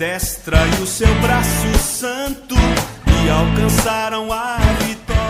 destra e o seu braço santo, e alcançaram a vitória.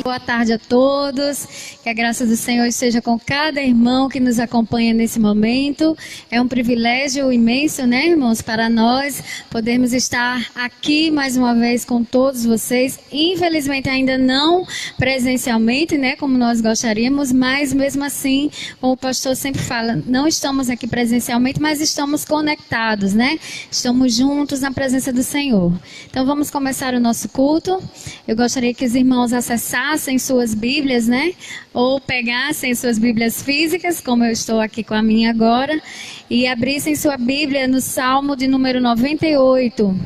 Boa tarde a todos, que a graça do Senhor esteja com cada irmão que nos acompanha nesse momento. É um privilégio imenso, né, irmãos, para nós podermos estar aqui mais uma vez com todos vocês. Infelizmente ainda não presencialmente, né, como nós gostaríamos, mas mesmo assim, como o pastor sempre fala, não estamos aqui presencialmente, mas estamos conectados, né? Estamos juntos na presença do Senhor. Então vamos começar o nosso culto. Eu gostaria que os irmãos acessassem suas Bíblias, né? Ou pegassem suas Bíblias físicas, como eu estou aqui com a minha agora, e abrissem sua Bíblia no Salmo de número 98.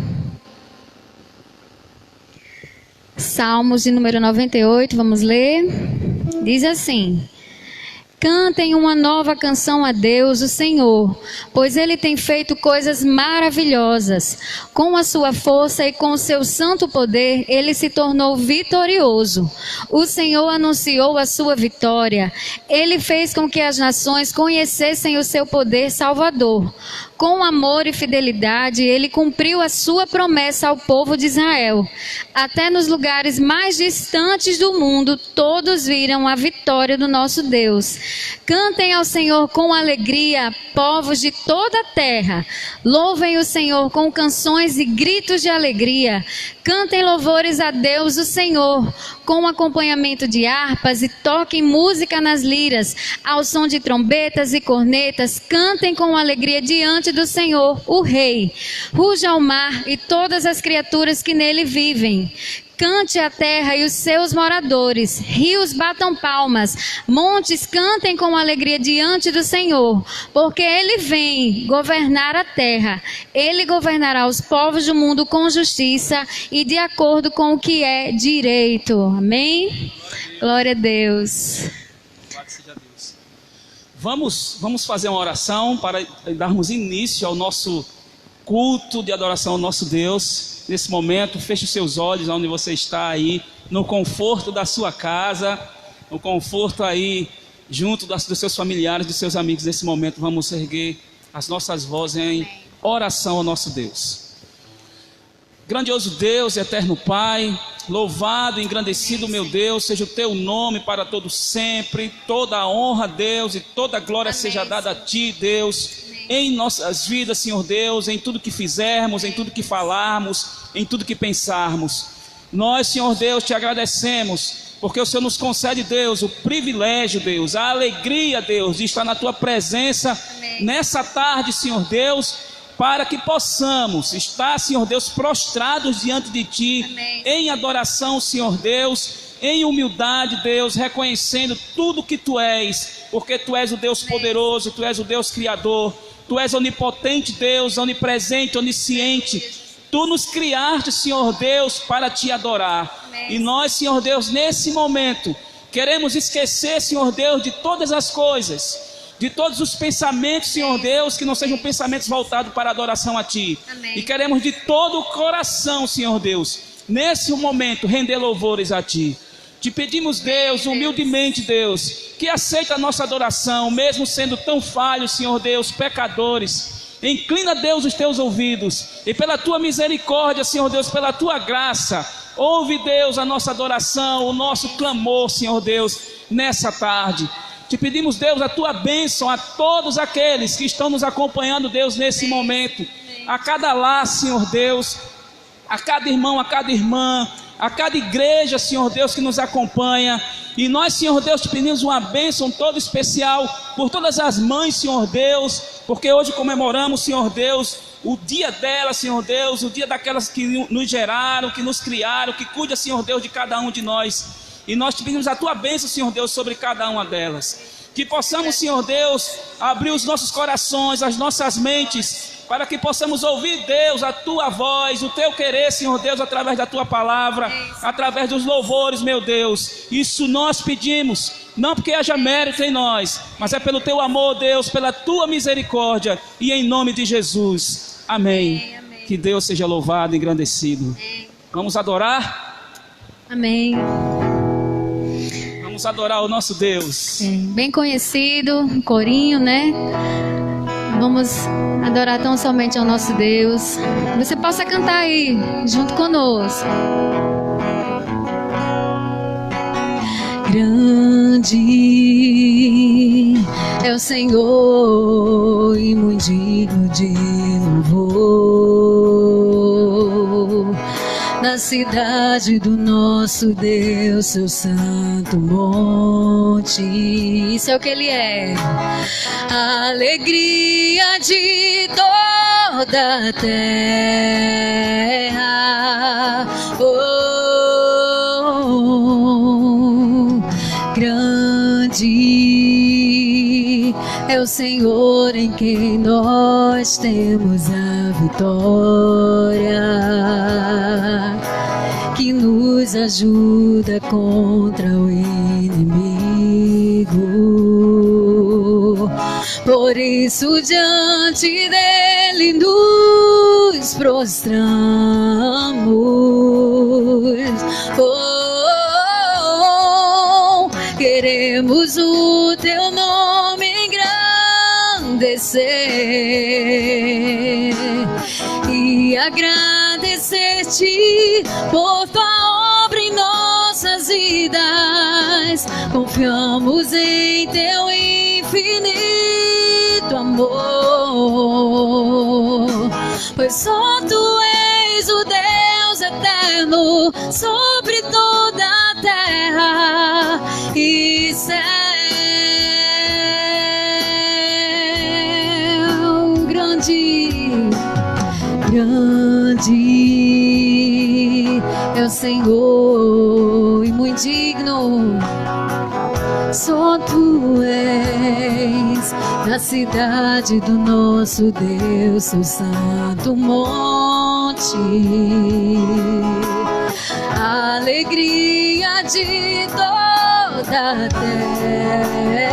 Salmos de número 98, vamos ler. Diz assim: cantem uma nova canção a Deus, o Senhor, pois Ele tem feito coisas maravilhosas. Com a sua força e com o seu santo poder, Ele se tornou vitorioso. O Senhor anunciou a sua vitória. Ele fez com que as nações conhecessem o seu poder salvador. Com amor e fidelidade, Ele cumpriu a sua promessa ao povo de Israel. Até nos lugares mais distantes do mundo, todos viram a vitória do nosso Deus. Cantem ao Senhor com alegria, povos de toda a terra. Louvem o Senhor com canções e gritos de alegria. Cantem louvores a Deus, o Senhor, com acompanhamento de harpas, e toquem música nas liras, ao som de trombetas e cornetas. Cantem com alegria diante do Senhor, o Rei. Ruja o mar e todas as criaturas que nele vivem. Cante a terra e os seus moradores, rios batam palmas, montes cantem com alegria diante do Senhor, porque Ele vem governar a terra. Ele governará os povos do mundo com justiça e de acordo com o que é direito. Amém? Glória a Deus. Glória seja a Deus. Vamos fazer uma oração para darmos início ao nosso culto de adoração ao nosso Deus. Nesse momento, feche os seus olhos onde você está aí, no conforto da sua casa, no conforto aí, junto dos seus familiares, dos seus amigos. Nesse momento, vamos erguer as nossas vozes em oração ao nosso Deus. Grandioso Deus, eterno Pai, louvado e engrandecido, meu Deus, seja o teu nome para todo sempre. Toda a honra, Deus, e toda a glória seja dada a ti, Deus, em nossas vidas, Senhor Deus, em tudo que fizermos, em tudo que falarmos, em tudo que pensarmos. Nós, Senhor Deus, te agradecemos, porque o Senhor nos concede, Deus, o privilégio, Deus, a alegria, Deus, de estar na tua presença nessa tarde, Senhor Deus, para que possamos estar, Senhor Deus, prostrados diante de ti, em adoração, Senhor Deus, em humildade, Deus, reconhecendo tudo que tu és, porque tu és o Deus poderoso, tu és o Deus criador. Tu és onipotente, Deus, onipresente, onisciente. Tu nos criaste, Senhor Deus, para te adorar. E nós, Senhor Deus, nesse momento, queremos esquecer, Senhor Deus, de todas as coisas, de todos os pensamentos, Senhor Deus, que não sejam pensamentos voltados para a adoração a Ti. E queremos de todo o coração, Senhor Deus, nesse momento, render louvores a Ti. Te pedimos, Deus, humildemente, Deus, que aceita a nossa adoração, mesmo sendo tão falhos, Senhor Deus, pecadores. Inclina, Deus, os teus ouvidos, e pela tua misericórdia, Senhor Deus, pela tua graça, ouve, Deus, a nossa adoração, o nosso clamor, Senhor Deus, nessa tarde. Te pedimos, Deus, a tua bênção a todos aqueles que estão nos acompanhando, Deus, nesse momento. A cada lar, Senhor Deus, a cada irmão, a cada irmã, a cada igreja, Senhor Deus, que nos acompanha. E nós, Senhor Deus, te pedimos uma bênção toda especial por todas as mães, Senhor Deus, porque hoje comemoramos, Senhor Deus, o dia delas, Senhor Deus, o dia daquelas que nos geraram, que nos criaram, que cuida, Senhor Deus, de cada um de nós. E nós te pedimos a tua bênção, Senhor Deus, sobre cada uma delas. Que possamos, Senhor Deus, abrir os nossos corações, as nossas mentes, para que possamos ouvir, Deus, a tua voz, o teu querer, Senhor Deus, através da tua palavra, através dos louvores, meu Deus. Isso nós pedimos, não porque haja mérito em nós, mas é pelo teu amor, Deus, pela tua misericórdia, e em nome de Jesus. Amém. Amém. Que Deus seja louvado e engrandecido. Amém. Vamos adorar? Amém. Vamos adorar o nosso Deus. Bem conhecido, um corinho, né? Vamos adorar tão somente ao nosso Deus. Você possa cantar aí, junto conosco. Grande é o Senhor e muito digno de louvor. Na cidade do nosso Deus, seu santo monte. Isso é o que Ele é. A alegria de toda a terra. Grande é o Senhor em quem nós temos a vitória, que nos ajuda contra o inimigo. Por isso diante dele nos prostramos. Queremos o teu nome engrandecer e agradecer-te por tua obra em nossas vidas. Confiamos em teu infinito amor, pois só tu és o Deus eterno sobre toda a terra e céu. Grande é o Senhor e muito digno. Só tu és na cidade do nosso Deus, seu santo monte. A alegria de toda a terra.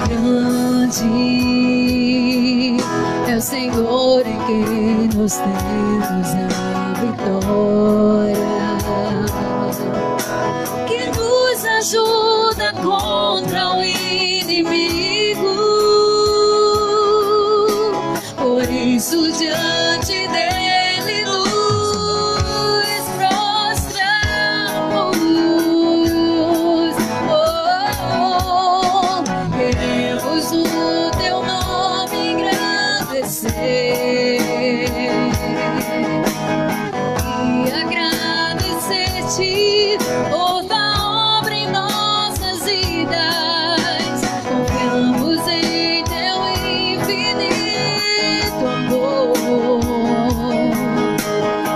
Grande é o Senhor em quem nós temos a vitória, que nos ajuda contra o inimigo. Por isso diante dele nos prostramos. Queremos o teu nome engrandecer e agradecer-te por tua obra em nossas vidas. Confiamos em teu infinito amor,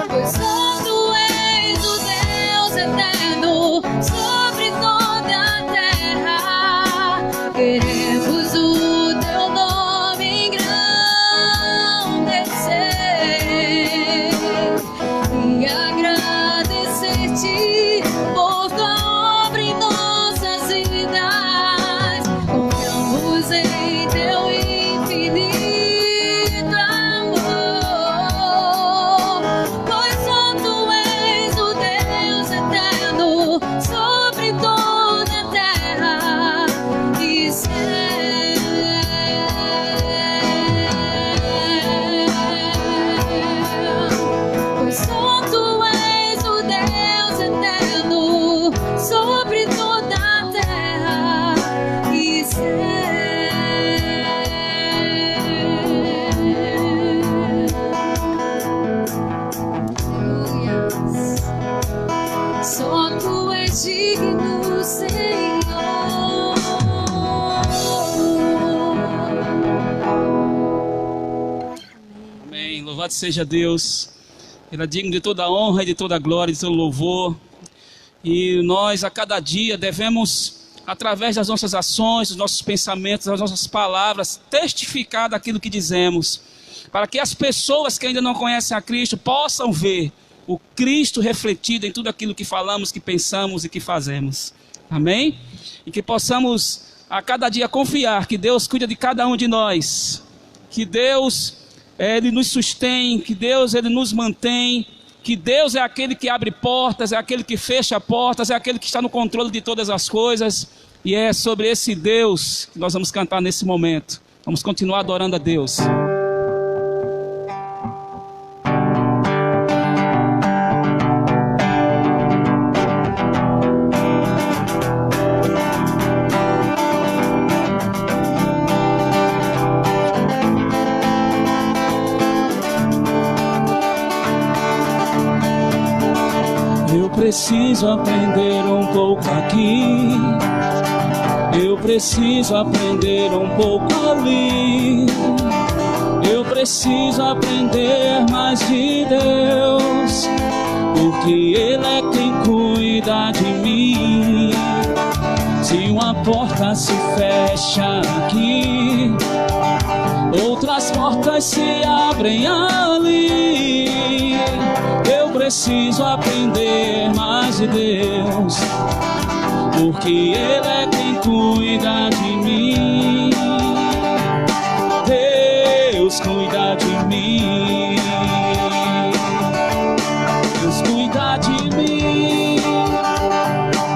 pois só tu és o Deus eterno sobre toda a terra. Queremos o teu nome engrandecer e agradecer-te por tua obra em nossas vidas. Confiamos em teu infinito amor, pois só tu és o Deus eterno sobre toda a terra e céu. Pois só tu és o Deus eterno sobre toda a terra e céu. Só tu és digno, Senhor. Amém. Louvado seja Deus. Ele é digno de toda a honra e de toda a glória, de todo louvor. E nós a cada dia devemos, através das nossas ações, dos nossos pensamentos, das nossas palavras, testificar daquilo que dizemos, para que as pessoas que ainda não conhecem a Cristo possam ver o Cristo refletido em tudo aquilo que falamos, que pensamos e que fazemos. Amém? E que possamos a cada dia confiar que Deus cuida de cada um de nós, que Deus Ele nos sustém, que Deus Ele nos mantém, que Deus é aquele que abre portas, é aquele que fecha portas, é aquele que está no controle de todas as coisas. E é sobre esse Deus que nós vamos cantar nesse momento. Vamos continuar adorando a Deus. Eu preciso aprender um pouco aqui, eu preciso aprender um pouco ali, eu preciso aprender mais de Deus, porque Ele é quem cuida de mim. Se uma porta se fecha aqui, outras portas se abrem ali. Eu preciso aprender mais de Deus, porque Ele é quem cuida de mim. Deus cuida de mim. Deus cuida de mim.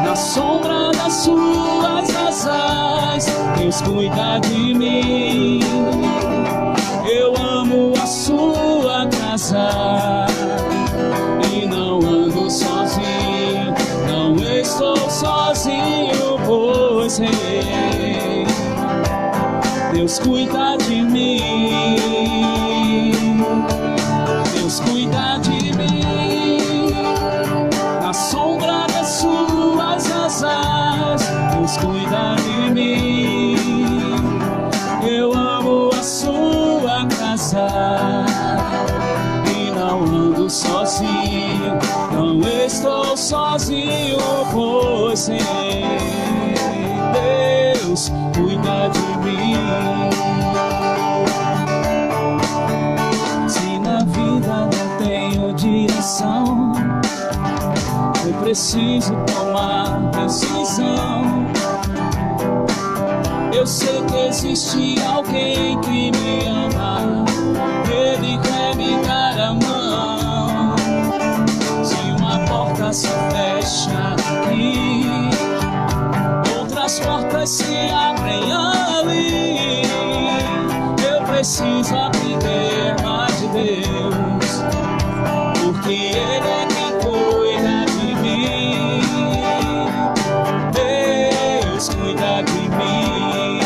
Na sombra das suas asas, Deus cuida de mim. Eu amo a sua casa e não ando sozinho, não estou sozinho, pois Deus cuida de mim. Deus cuida de mim. Na sombra das suas asas, Deus cuida de mim. Eu amo a sua casa e não ando sozinho, não estou sozinho, pois Deus cuida de mim. Se na vida não tenho direção, eu preciso tomar decisão. Eu sei que existe alguém que me ama, Ele quer me dar a mão. Se uma porta se fecha aqui, outras portas se abrem ali. Eu preciso aprender mais de Deus, porque Ele é quem cuida de mim. Deus cuida de mim.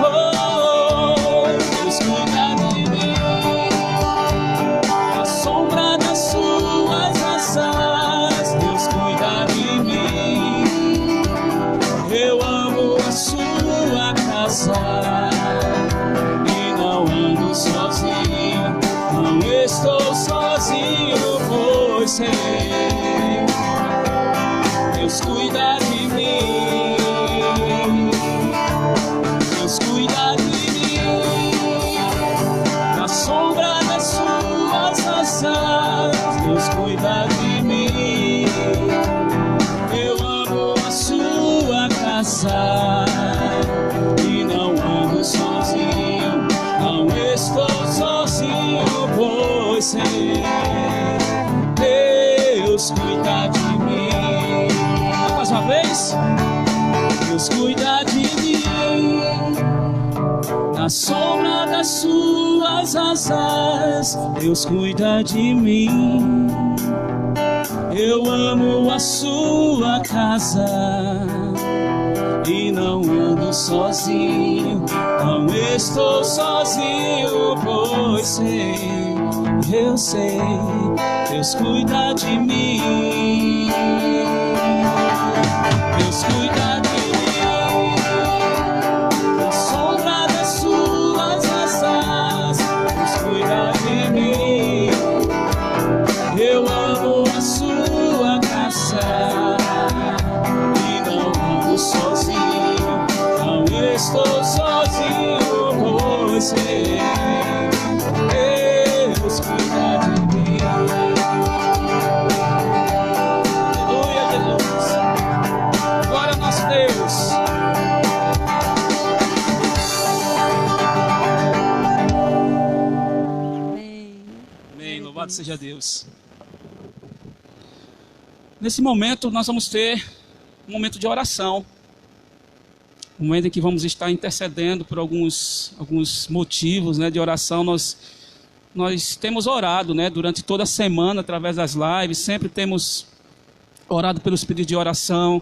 Oh, Deus cuida de mim. Na sombra das suas asas, Deus cuida de mim. Eu amo a sua casa e não ando sozinho, não estou sozinho, pois sei, Deus cuida de mim. Deus cuida de mim. Na sombra das suas asas, Deus cuida de mim. Eu amo a sua casa e não ando sozinho, não estou sozinho, pois sei, Deus cuida de mim. Mais uma vez. Deus cuida de mim. Na sombra das suas asas, Deus cuida de mim. Eu amo a sua casa e não ando sozinho, não estou sozinho, pois sei, eu sei, Deus cuida de mim. Deus cuida de mim. Na sombra das suas asas, Deus cuida de mim. Eu amo a sua casa e não ando sozinho, não estou sozinho, pois Deus cuida de mim. Aleluia, Jesus. Glória ao nosso Deus. Amém. Louvado seja Deus. Nesse momento nós vamos ter um momento de oração. Um momento em que vamos estar intercedendo por alguns motivos, né, de oração. Nós temos orado, né, durante toda a semana, através das lives, sempre temos orado pelos pedidos de oração.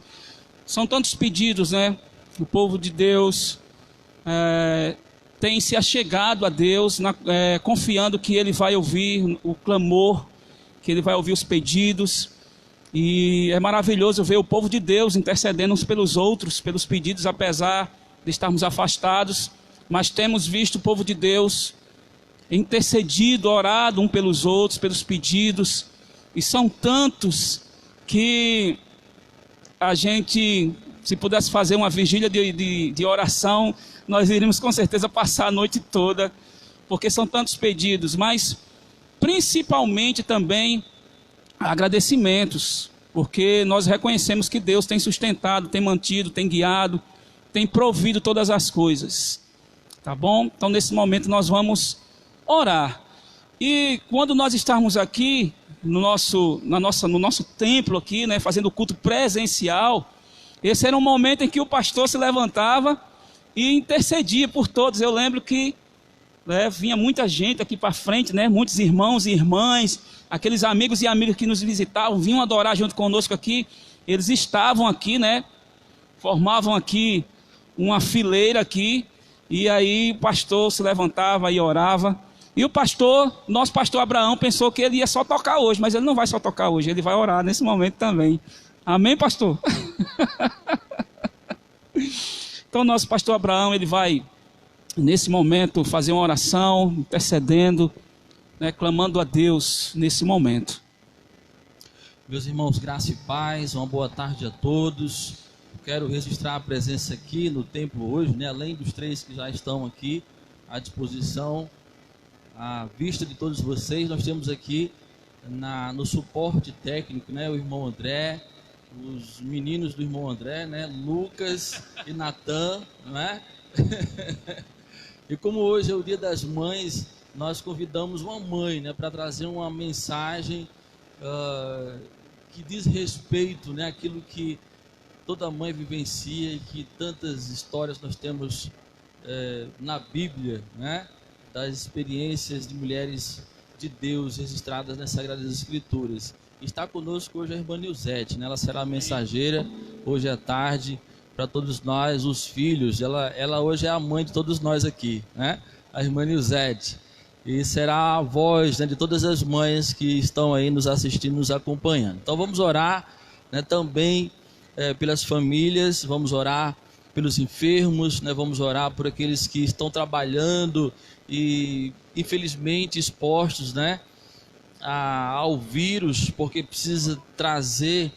São tantos pedidos, né? O povo de Deus tem se achegado a Deus, confiando que Ele vai ouvir o clamor, que Ele vai ouvir os pedidos. E é maravilhoso ver o povo de Deus intercedendo uns pelos outros, pelos pedidos, apesar de estarmos afastados. Mas temos visto o povo de Deus intercedido, orado um pelos outros, pelos pedidos. E são tantos que a gente, se pudesse fazer uma vigília de oração, nós iríamos com certeza passar a noite toda, porque são tantos pedidos. Mas principalmente também agradecimentos, porque nós reconhecemos que Deus tem sustentado, tem mantido, tem guiado, tem provido todas as coisas, tá bom? Então nesse momento nós vamos orar. E quando nós estarmos aqui no nosso templo aqui, né, fazendo o culto presencial, esse era um momento em que o pastor se levantava e intercedia por todos. Eu lembro que vinha muita gente aqui para frente, né, muitos irmãos e irmãs, aqueles amigos e amigas que nos visitavam, vinham adorar junto conosco aqui. Eles estavam aqui, né, formavam aqui uma fileira aqui, e aí o pastor se levantava e orava. E o pastor, nosso pastor Abraão, pensou que ele ia só tocar hoje, mas ele não vai só tocar hoje, ele vai orar nesse momento também. Amém, pastor? Então nosso pastor Abraão, ele vai nesse momento fazer uma oração, intercedendo, né, clamando a Deus nesse momento. Meus irmãos, graça e paz, uma boa tarde a todos. Quero registrar a presença aqui no templo hoje, né, além dos 3 que já estão aqui à disposição, à vista de todos vocês. Nós temos aqui no suporte técnico, né, o irmão André, os meninos do irmão André, né, Lucas e Natan, não é? E como hoje é o Dia das Mães, nós convidamos uma mãe, né, para trazer uma mensagem que diz respeito, né, àquilo que toda mãe vivencia e que tantas histórias nós temos na Bíblia, né, das experiências de mulheres de Deus registradas nas Sagradas Escrituras. Está conosco hoje a irmã Nilzete, né, ela será a mensageira hoje à tarde para todos nós, os filhos. Ela hoje é a mãe de todos nós aqui, né, a irmã Nilzete. E será a voz, né, de todas as mães que estão aí nos assistindo, nos acompanhando. Então vamos orar, né, também pelas famílias, vamos orar pelos enfermos, né, vamos orar por aqueles que estão trabalhando e infelizmente expostos, né, ao vírus, porque precisa trazer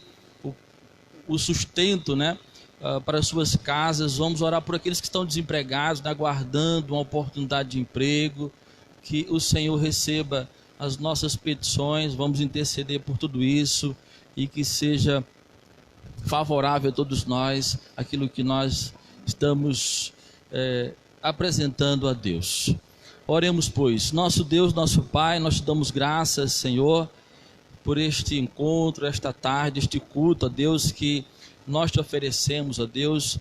o sustento, né, para as suas casas. Vamos orar por aqueles que estão desempregados, né, aguardando uma oportunidade de emprego. Que o Senhor receba as nossas petições, vamos interceder por tudo isso e que seja favorável a todos nós aquilo que nós estamos apresentando a Deus. Oremos, pois. Nosso Deus, nosso Pai, nós te damos graças, Senhor, por este encontro, esta tarde, este culto, ó Deus, que nós te oferecemos, ó Deus,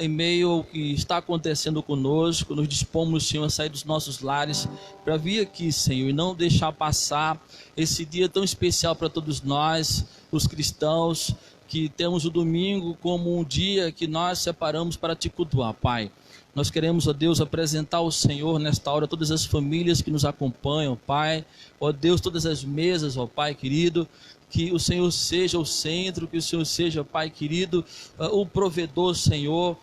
em meio ao que está acontecendo conosco. Nos dispomos, Senhor, a sair dos nossos lares para vir aqui, Senhor, e não deixar passar esse dia tão especial para todos nós, os cristãos, que temos o domingo como um dia que nós separamos para te cultuar, Pai. Nós queremos, ó Deus, apresentar ao Senhor nesta hora todas as famílias que nos acompanham, Pai. Ó Deus, todas as mesas, ó Pai querido, que o Senhor seja o centro, que o Senhor seja, Pai querido, o provedor, Senhor,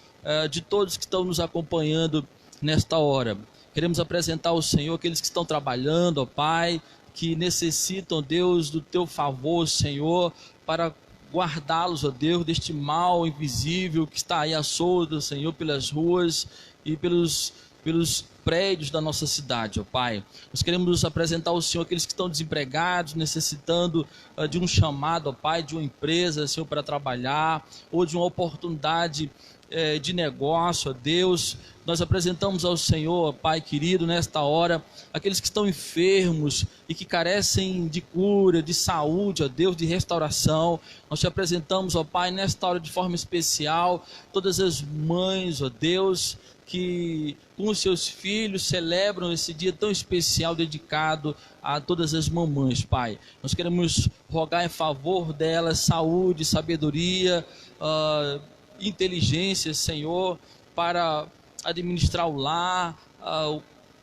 de todos que estão nos acompanhando nesta hora. Queremos apresentar ao Senhor aqueles que estão trabalhando, ó Pai, que necessitam, Deus, do teu favor, Senhor, para guardá-los, ó Deus, deste mal invisível que está aí à solta, Senhor, pelas ruas e pelos prédios da nossa cidade, ó Pai. Nós queremos apresentar ao Senhor aqueles que estão desempregados, necessitando de um chamado, ó Pai, de uma empresa, Senhor, para trabalhar, ou de uma oportunidade de negócio, ó Deus. Nós apresentamos ao Senhor, Pai querido, nesta hora, aqueles que estão enfermos e que carecem de cura, de saúde, ó Deus, de restauração. Nós te apresentamos, ó Pai, nesta hora de forma especial, todas as mães, ó Deus, que com os seus filhos celebram esse dia tão especial dedicado a todas as mamães, Pai. Nós queremos rogar em favor delas saúde, sabedoria, inteligência, Senhor, para administrar o lar,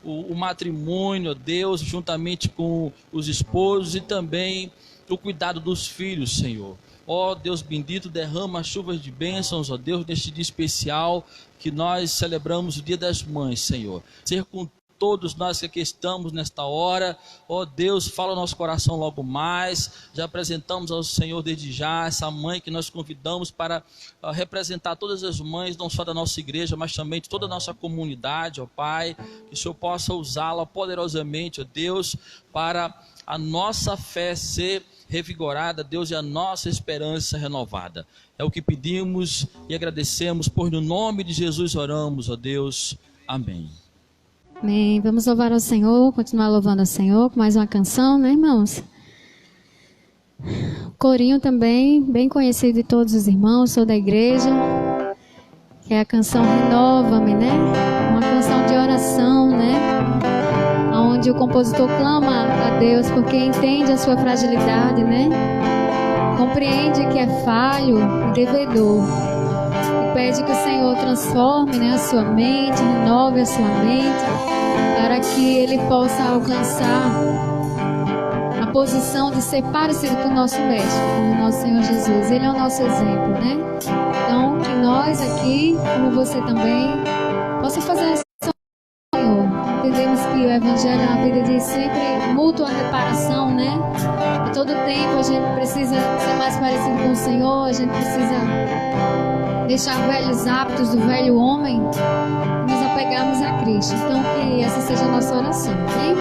o matrimônio, ó Deus, juntamente com os esposos, e também o cuidado dos filhos, Senhor. Ó Deus bendito, derrama chuvas de bênçãos, ó Deus, neste dia especial que nós celebramos o Dia das Mães, Senhor. Ser com todos nós que aqui estamos nesta hora, ó Deus, fala o nosso coração logo mais. Já apresentamos ao Senhor desde já essa mãe que nós convidamos para representar todas as mães, não só da nossa igreja, mas também de toda a nossa comunidade, ó Pai, que o Senhor possa usá-la poderosamente, ó Deus, para a nossa fé ser revigorada, Deus, e a nossa esperança renovada. É o que pedimos e agradecemos, pois no nome de Jesus oramos, ó Deus. Amém. Amém. Vamos louvar ao Senhor, continuar louvando ao Senhor com mais uma canção, né, irmãos? Corinho também, bem conhecido de todos os irmãos, sou da igreja, que é a canção Renova-me, né? Uma canção de oração, né? Onde o compositor clama a Deus porque entende a sua fragilidade, né? Compreende que é falho e devedor. E pede que o Senhor transforme, né, a sua mente, renove a sua mente, para que ele possa alcançar a posição de ser parecido com o nosso Mestre, com o nosso Senhor Jesus. Ele é o nosso exemplo, né? Então, que nós aqui, como você também, possa fazer essa Senhor. Entendemos que o Evangelho é uma vida de sempre mútua reparação, né? A todo tempo a gente precisa ser mais parecido com o Senhor, a gente precisa deixar velhos hábitos do velho homem e nos apegarmos a Cristo. Então, que essa seja a nossa oração, hein?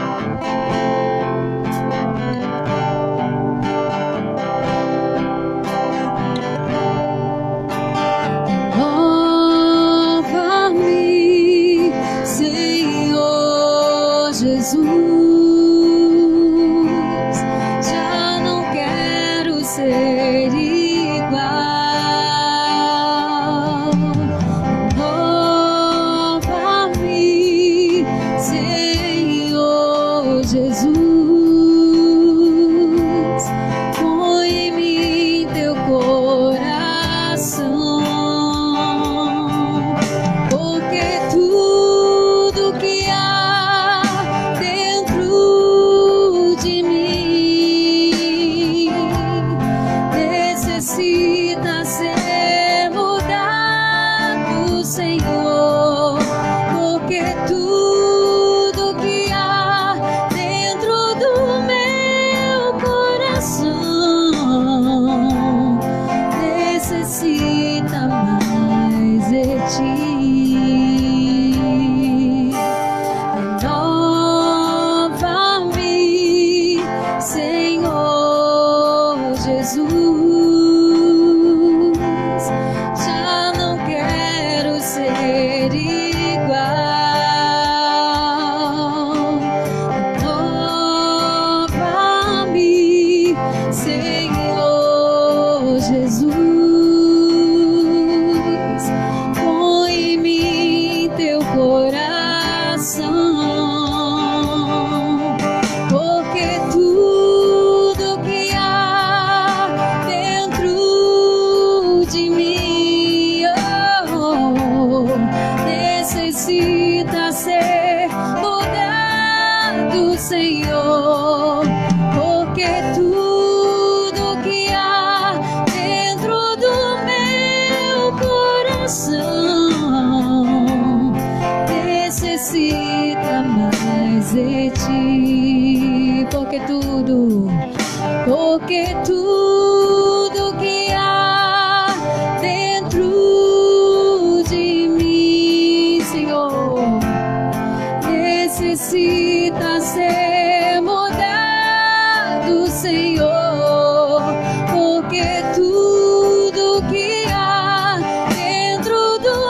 Porque tudo que há dentro do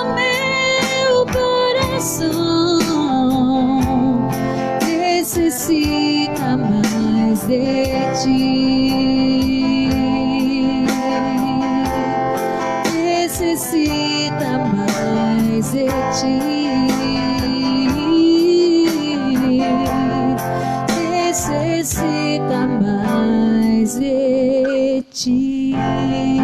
ti. Amém.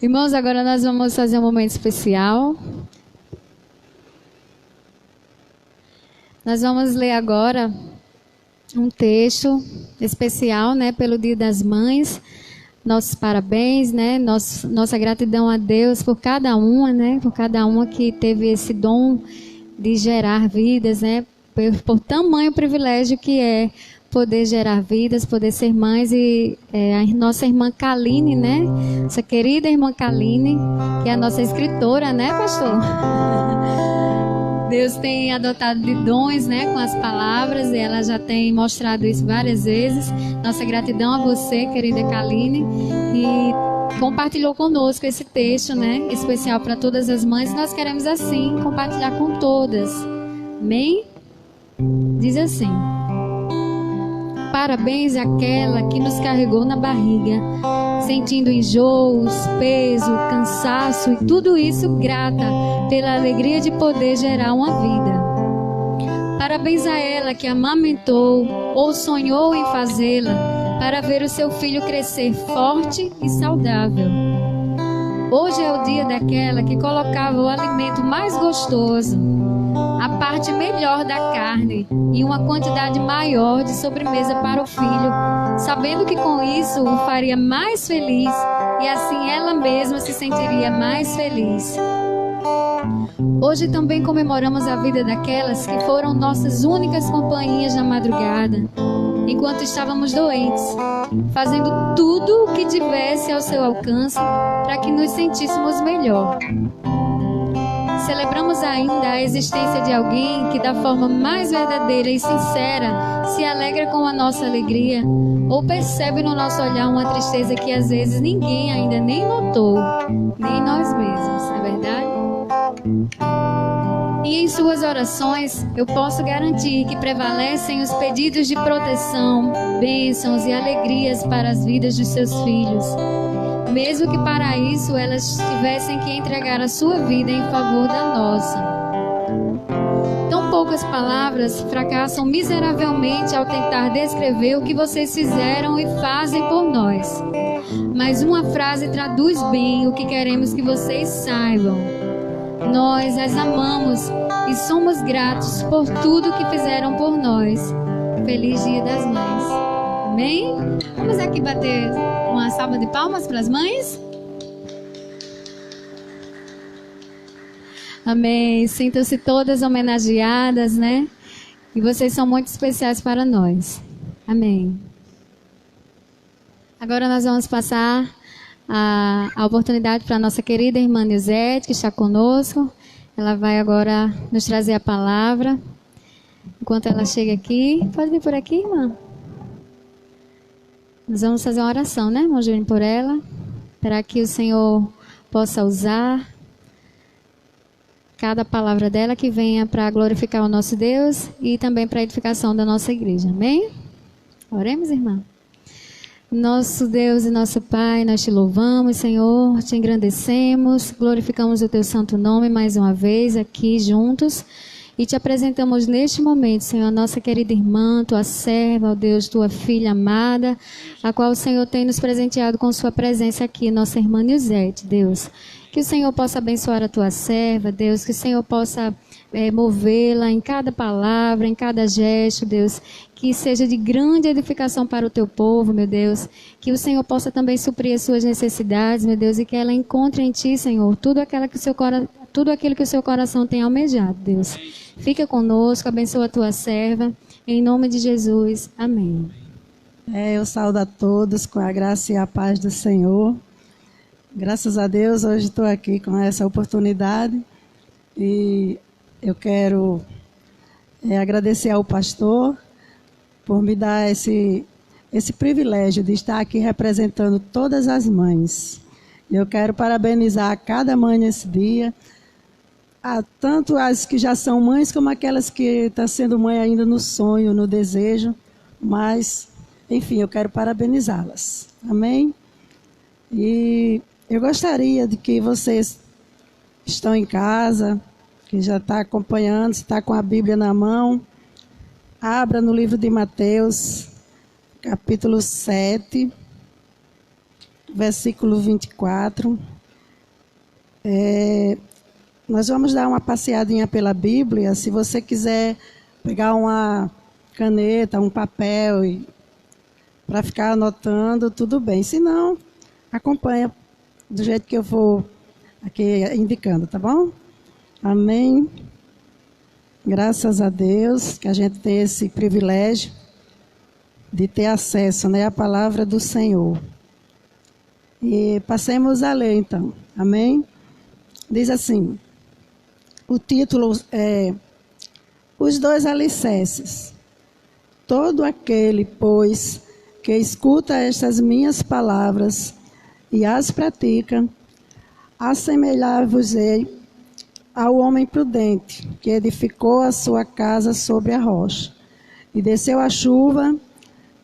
Irmãos, agora nós vamos fazer um momento especial. Nós vamos ler agora um texto especial, né, pelo Dia das Mães. Nossos parabéns, né, nossa gratidão a Deus por cada uma, né, por cada uma que teve esse dom de gerar vidas, né, por tamanho privilégio que é poder gerar vidas, poder ser mães. E a nossa irmã Kaline, né, essa querida irmã Kaline, que é a nossa escritora, né, pastor? Deus tem adotado de dons, né, com as palavras, e ela já tem mostrado isso várias vezes. Nossa gratidão a você, querida Kaline, que compartilhou conosco esse texto, né, especial para todas as mães. Nós queremos, assim, compartilhar com todas. Amém? Diz assim: parabéns àquela que nos carregou na barriga, sentindo enjoos, peso, cansaço, e tudo isso grata pela alegria de poder gerar uma vida. Parabéns a ela que amamentou ou sonhou em fazê-la para ver o seu filho crescer forte e saudável. Hoje é o dia daquela que colocava o alimento mais gostoso, a parte melhor da carne e uma quantidade maior de sobremesa para o filho, sabendo que com isso o faria mais feliz e assim ela mesma se sentiria mais feliz. Hoje também comemoramos a vida daquelas que foram nossas únicas companhias na madrugada, enquanto estávamos doentes, fazendo tudo o que tivesse ao seu alcance para que nos sentíssemos melhor. Celebramos ainda a existência de alguém que, da forma mais verdadeira e sincera, se alegra com a nossa alegria, ou percebe no nosso olhar uma tristeza que às vezes ninguém ainda nem notou, nem nós mesmos, não é verdade? E em suas orações, eu posso garantir que prevalecem os pedidos de proteção, bênçãos e alegrias para as vidas dos seus filhos, mesmo que para isso elas tivessem que entregar a sua vida em favor da nossa. Tão poucas palavras fracassam miseravelmente ao tentar descrever o que vocês fizeram e fazem por nós. Mas uma frase traduz bem o que queremos que vocês saibam. Nós as amamos e somos gratos por tudo que fizeram por nós. Feliz Dia das Mães. Amém? Vamos aqui bater uma salva de palmas para as mães? Amém. Sintam-se todas homenageadas, né? E vocês são muito especiais para nós. Amém. Agora nós vamos passar a oportunidade para a nossa querida irmã Nilzete, que está conosco. Ela vai agora nos trazer a palavra. Enquanto ela chega aqui, pode vir por aqui, irmã? Nós vamos fazer uma oração, né, irmão Júnior, por ela, para que o Senhor possa usar cada palavra dela que venha para glorificar o nosso Deus e também para a edificação da nossa igreja. Amém? Oremos, irmã. Nosso Deus e nosso Pai, nós te louvamos, Senhor, te engrandecemos, glorificamos o teu santo nome mais uma vez aqui juntos e te apresentamos neste momento, Senhor, a nossa querida irmã, tua serva, ó Deus, tua filha amada, a qual o Senhor tem nos presenteado com sua presença aqui, nossa irmã Nilzete, Deus. Que o Senhor possa abençoar a tua serva, Deus, que o Senhor possa movê-la em cada palavra, em cada gesto, Deus, que seja de grande edificação para o teu povo, meu Deus, que o Senhor possa também suprir as suas necessidades, meu Deus, e que ela encontre em ti, Senhor, tudo aquilo que o seu coração tem almejado, Deus. Fica conosco, abençoa a tua serva, em nome de Jesus, amém. Eu saúdo a todos com a graça e a paz do Senhor. Graças a Deus, hoje estou aqui com essa oportunidade e eu quero agradecer ao pastor por me dar esse privilégio de estar aqui representando todas as mães. Eu quero parabenizar cada mãe nesse dia, tanto as que já são mães como aquelas que estão sendo mãe ainda no sonho, no desejo, mas enfim, eu quero parabenizá-las. Amém? E eu gostaria de que vocês estão em casa, que já está acompanhando, se está com a Bíblia na mão, abra no livro de Mateus, capítulo 7, versículo 24. Nós vamos dar uma passeadinha pela Bíblia. Se você quiser pegar uma caneta, um papel para ficar anotando, tudo bem. Se não, acompanha do jeito que eu vou aqui indicando, tá bom? Amém. Graças a Deus que a gente tem esse privilégio de ter acesso, né, à palavra do Senhor. E passemos a ler, então. Amém? Diz assim, o título é Os Dois Alicerces. Todo aquele, pois, que escuta estas minhas palavras e as pratica, assemelhar-vos-ei ao homem prudente, que edificou a sua casa sobre a rocha. E desceu a chuva,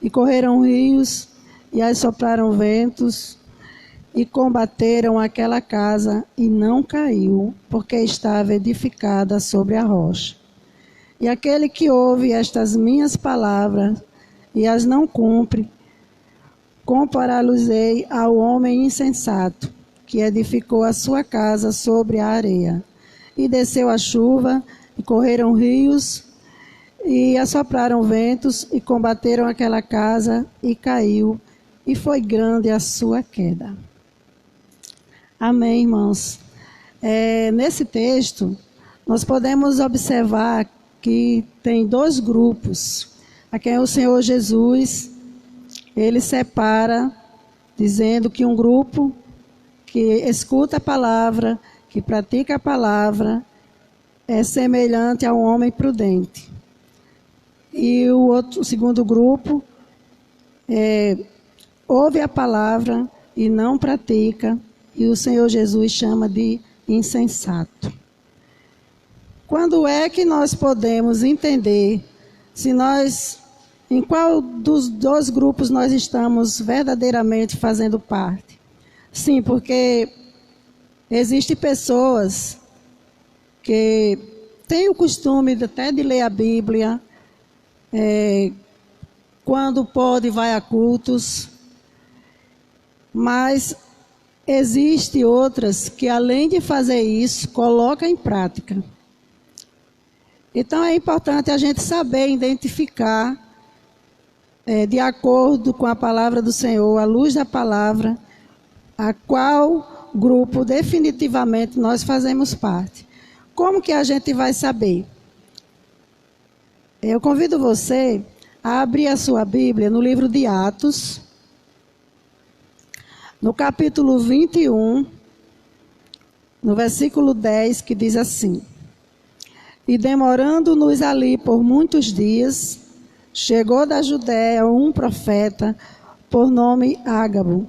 e correram rios, e assopraram ventos, e combateram aquela casa, e não caiu, porque estava edificada sobre a rocha. E aquele que ouve estas minhas palavras, e as não cumpre, compará-los-ei ao homem insensato, que edificou a sua casa sobre a areia. E desceu a chuva, e correram rios, e assopraram ventos, e combateram aquela casa, e caiu, e foi grande a sua queda. Amém, irmãos. Nesse texto, nós podemos observar que tem dois grupos, a quem o Senhor Jesus, ele separa, dizendo que um grupo que escuta a palavra, que pratica a palavra, é semelhante a um homem prudente. E o segundo grupo ouve a palavra e não pratica, e o Senhor Jesus chama de insensato. Quando é que nós podemos entender se nós, em qual dos dois grupos nós estamos verdadeiramente fazendo parte? Sim, porque existem pessoas que têm o costume até de ler a Bíblia, quando pode vai a cultos, mas existem outras que, além de fazer isso, colocam em prática. Então é importante a gente saber identificar, de acordo com a palavra do Senhor, à luz da palavra, a qual grupo definitivamente nós fazemos parte. Como que a gente vai saber? Eu convido você a abrir a sua Bíblia no livro de Atos, no capítulo 21, no versículo 10, que diz assim: E demorando-nos ali por muitos dias, chegou da Judéia um profeta, por nome Ágabo,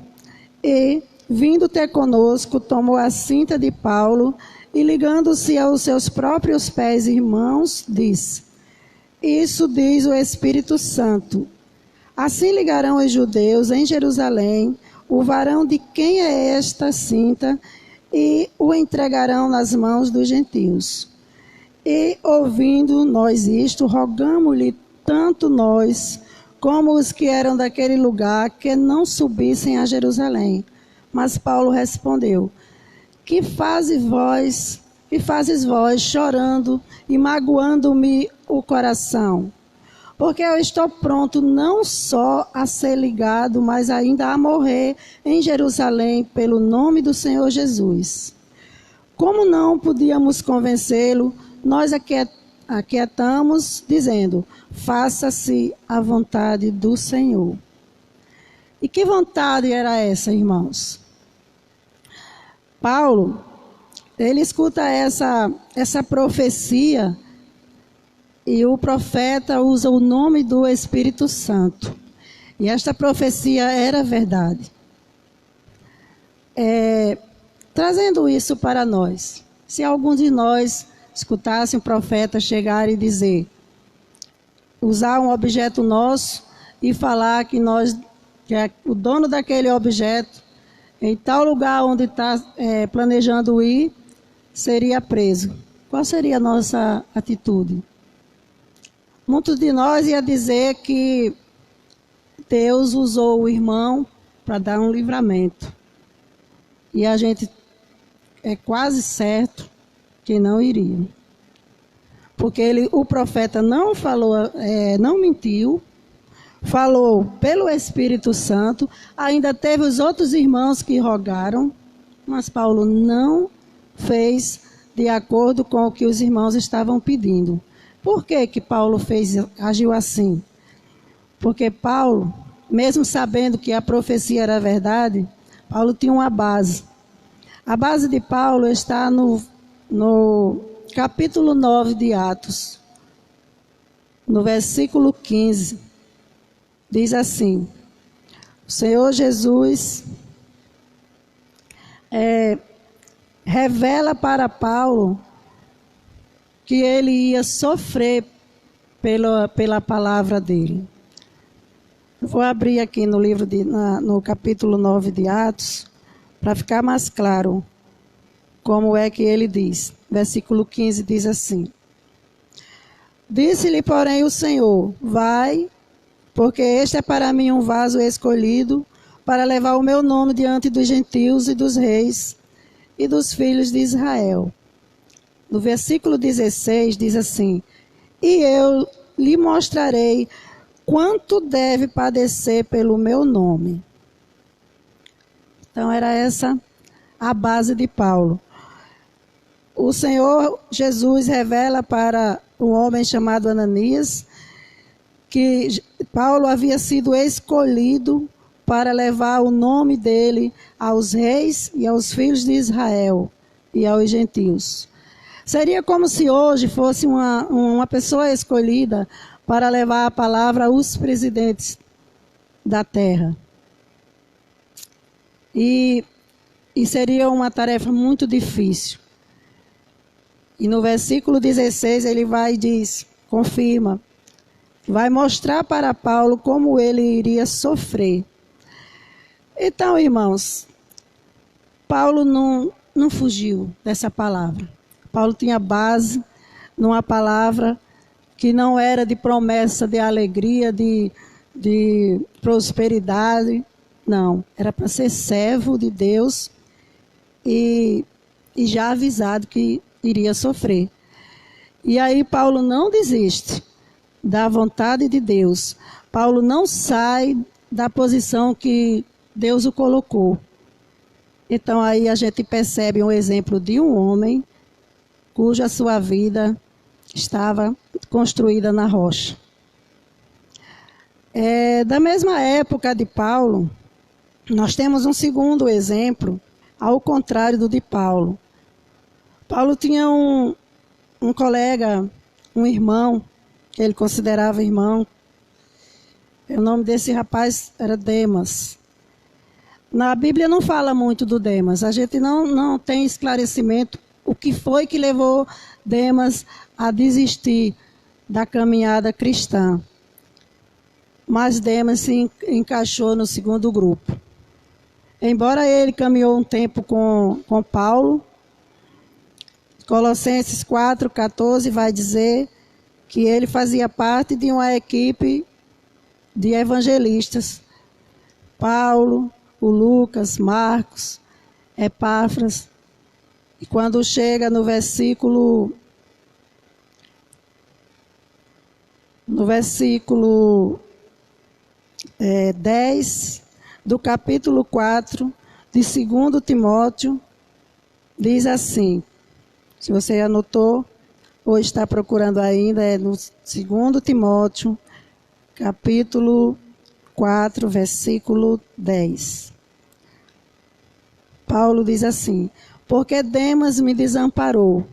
e, vindo ter conosco, tomou a cinta de Paulo, e ligando-se aos seus próprios pés e mãos, disse: Isso diz o Espírito Santo. Assim ligarão os judeus em Jerusalém o varão de quem é esta cinta, e o entregarão nas mãos dos gentios. E, ouvindo nós isto, rogamo-lhe tanto nós, como os que eram daquele lugar, que não subissem a Jerusalém. Mas Paulo respondeu: Que fazes vós chorando e magoando-me o coração? Porque eu estou pronto não só a ser ligado, mas ainda a morrer em Jerusalém pelo nome do Senhor Jesus. Como não podíamos convencê-lo, nós aquietamos, dizendo: faça-se a vontade do Senhor. E que vontade era essa, irmãos? Paulo, ele escuta essa profecia, e o profeta usa o nome do Espírito Santo. E esta profecia era verdade. Trazendo isso para nós, se algum de nós escutasse um profeta chegar e dizer, usar um objeto nosso e falar que o dono daquele objeto, em tal lugar onde está planejando ir, seria preso. Qual seria a nossa atitude? Muitos de nós iam dizer que Deus usou o irmão para dar um livramento. E a gente é quase certo que não iria. Porque o profeta não falou, não mentiu, falou pelo Espírito Santo, ainda teve os outros irmãos que rogaram, mas Paulo não fez de acordo com o que os irmãos estavam pedindo. Por que Paulo agiu assim? Porque Paulo, mesmo sabendo que a profecia era verdade, Paulo tinha uma base. A base de Paulo está no capítulo 9 de Atos, no versículo 15. Diz assim: o Senhor Jesus revela para Paulo que ele ia sofrer pela palavra dele. Eu vou abrir aqui no livro no capítulo 9 de Atos, para ficar mais claro como é que ele diz. Versículo 15 diz assim: disse-lhe, porém, o Senhor: vai, porque este é para mim um vaso escolhido para levar o meu nome diante dos gentios e dos reis e dos filhos de Israel. No versículo 16 diz assim: e eu lhe mostrarei quanto deve padecer pelo meu nome. Então era essa a base de Paulo. O Senhor Jesus revela para um homem chamado Ananias que Paulo havia sido escolhido para levar o nome dele aos reis e aos filhos de Israel e aos gentios. Seria como se hoje fosse uma pessoa escolhida para levar a palavra aos presidentes da terra. E seria uma tarefa muito difícil. E no versículo 16 ele vai e diz, confirma, vai mostrar para Paulo como ele iria sofrer. Então, irmãos, Paulo não fugiu dessa palavra. Paulo tinha base numa palavra que não era de promessa, de alegria, de prosperidade. Não, era para ser servo de Deus e já avisado que iria sofrer. E aí Paulo não desiste da vontade de Deus. Paulo não sai da posição que Deus o colocou. Então aí a gente percebe um exemplo de um homem cuja sua vida estava construída na rocha. Da mesma época de Paulo, nós temos um segundo exemplo, ao contrário do de Paulo. Paulo tinha um colega, um irmão, que ele considerava irmão. O nome desse rapaz era Demas. Na Bíblia não fala muito do Demas. A gente não tem esclarecimento o que foi que levou Demas a desistir da caminhada cristã. Mas Demas se encaixou no segundo grupo. Embora ele caminhou um tempo com Paulo, Colossenses 4,14 vai dizer que ele fazia parte de uma equipe de evangelistas. Paulo, o Lucas, Marcos, Epáfras. E quando chega no versículo 10 do capítulo 4 de 2 Timóteo, diz assim, se você anotou ou está procurando ainda, é no 2 Timóteo, capítulo 4, versículo 10. Paulo diz assim: porque Demas me desamparou,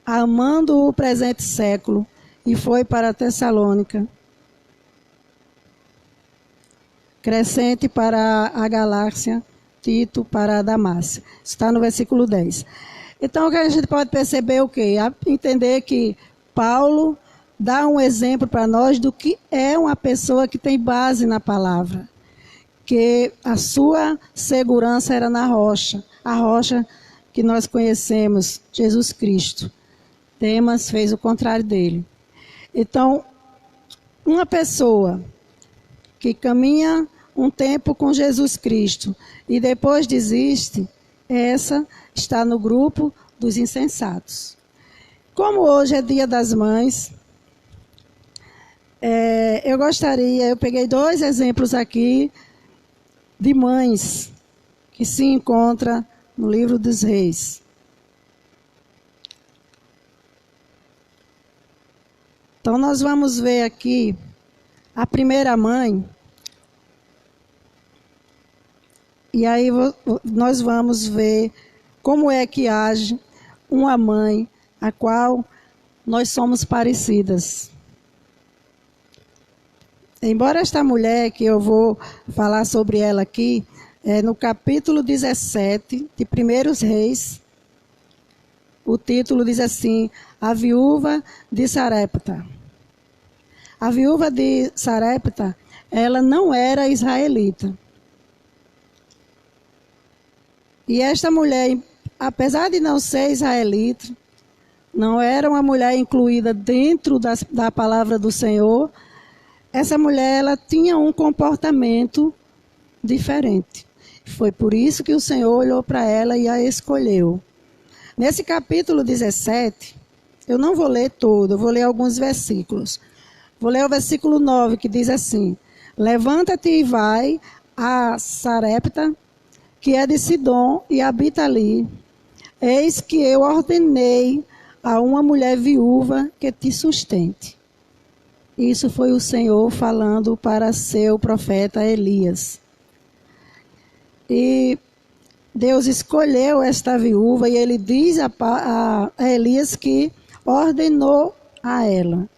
amando o presente século, e foi para Tessalônica, Crescente para a Galácia, Tito para a Damácia. Está no versículo 10. Então, o que a gente pode perceber é o quê? Entender que Paulo dá um exemplo para nós do que é uma pessoa que tem base na palavra. Que a sua segurança era na rocha, a rocha que nós conhecemos, Jesus Cristo. Demas fez o contrário dele. Então, uma pessoa que caminha um tempo com Jesus Cristo e depois desiste, essa está no grupo dos insensatos. Como hoje é Dia das Mães, eu peguei 2 exemplos aqui de mães que se encontram no livro dos Reis. Então nós vamos ver aqui a primeira mãe. E aí nós vamos ver como é que age uma mãe a qual nós somos parecidas. Embora esta mulher, que eu vou falar sobre ela aqui, no capítulo 17 de 1 Reis, o título diz assim: a viúva de Sarepta. A viúva de Sarepta, ela não era israelita. E esta mulher, apesar de não ser israelita, não era uma mulher incluída dentro da palavra do Senhor, essa mulher ela tinha um comportamento diferente. Foi por isso que o Senhor olhou para ela e a escolheu. Nesse capítulo 17, eu não vou ler todo, eu vou ler alguns versículos. Vou ler o versículo 9, que diz assim: levanta-te e vai a Sarepta, que é de Sidom, e habita ali. Eis que eu ordenei a uma mulher viúva que te sustente. Isso foi o Senhor falando para seu profeta Elias. E Deus escolheu esta viúva e ele diz a Elias que ordenou a ela.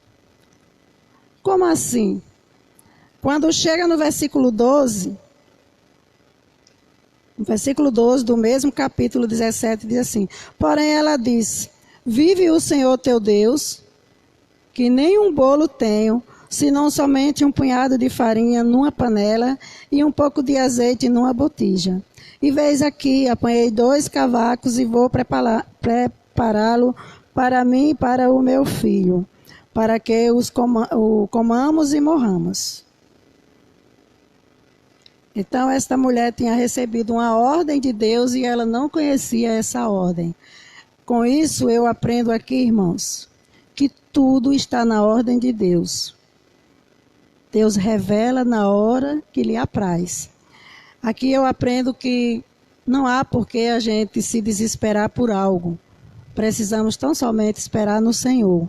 Como assim? Quando chega no versículo 12, do mesmo capítulo 17, diz assim: porém ela disse: vive o Senhor teu Deus, que nem um bolo tenho, senão somente um punhado de farinha numa panela e um pouco de azeite numa botija. E veis aqui, apanhei 2 cavacos e vou prepará-lo para mim e para o meu filho, para que o comamos e morramos. Então, esta mulher tinha recebido uma ordem de Deus e ela não conhecia essa ordem. Com isso, eu aprendo aqui, irmãos, que tudo está na ordem de Deus. Deus revela na hora que lhe apraz. Aqui eu aprendo que não há por que a gente se desesperar por algo. Precisamos tão somente esperar no Senhor.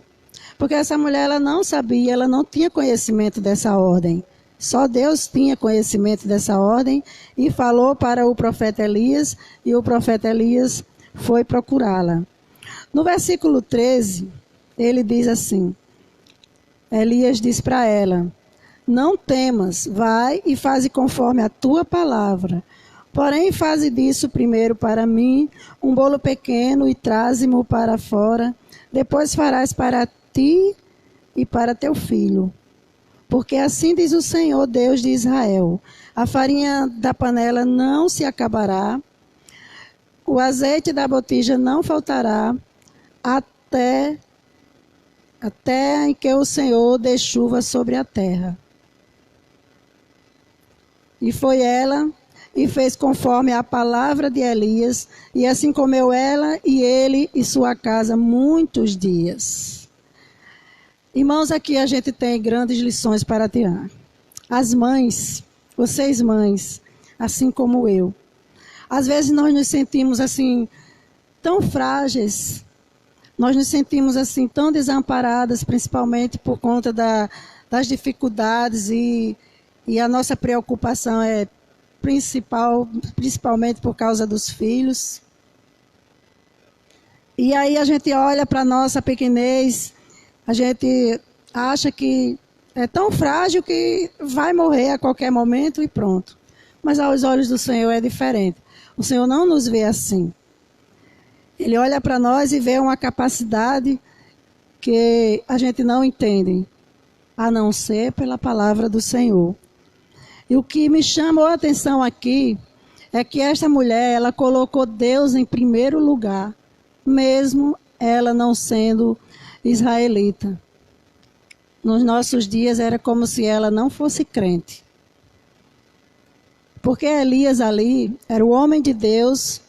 Porque essa mulher ela não sabia, ela não tinha conhecimento dessa ordem. Só Deus tinha conhecimento dessa ordem e falou para o profeta Elias, e o profeta Elias foi procurá-la. No versículo 13, ele diz assim: Elias diz para ela: não temas, vai e faze conforme a tua palavra. Porém, faze disso primeiro para mim um bolo pequeno e traze-mo para fora. Depois farás para ti e para teu filho. Porque assim diz o Senhor, Deus de Israel: a farinha da panela não se acabará, o azeite da botija não faltará, até em que o Senhor dê chuva sobre a terra. E foi ela e fez conforme a palavra de Elias, e assim comeu ela e ele e sua casa muitos dias. Irmãos, aqui a gente tem grandes lições para tirar. As mães, vocês mães, assim como eu, às vezes nós nos sentimos assim tão frágeis, nós nos sentimos assim tão desamparadas, principalmente por conta das dificuldades e a nossa preocupação é principalmente por causa dos filhos. E aí a gente olha para a nossa pequenez, a gente acha que é tão frágil que vai morrer a qualquer momento e pronto. Mas aos olhos do Senhor é diferente. O Senhor não nos vê assim. Ele olha para nós e vê uma capacidade que a gente não entende, a não ser pela palavra do Senhor. E o que me chamou a atenção aqui é que esta mulher, ela colocou Deus em primeiro lugar, mesmo ela não sendo israelita. Nos nossos dias era como se ela não fosse crente. Porque Elias ali era o homem de Deus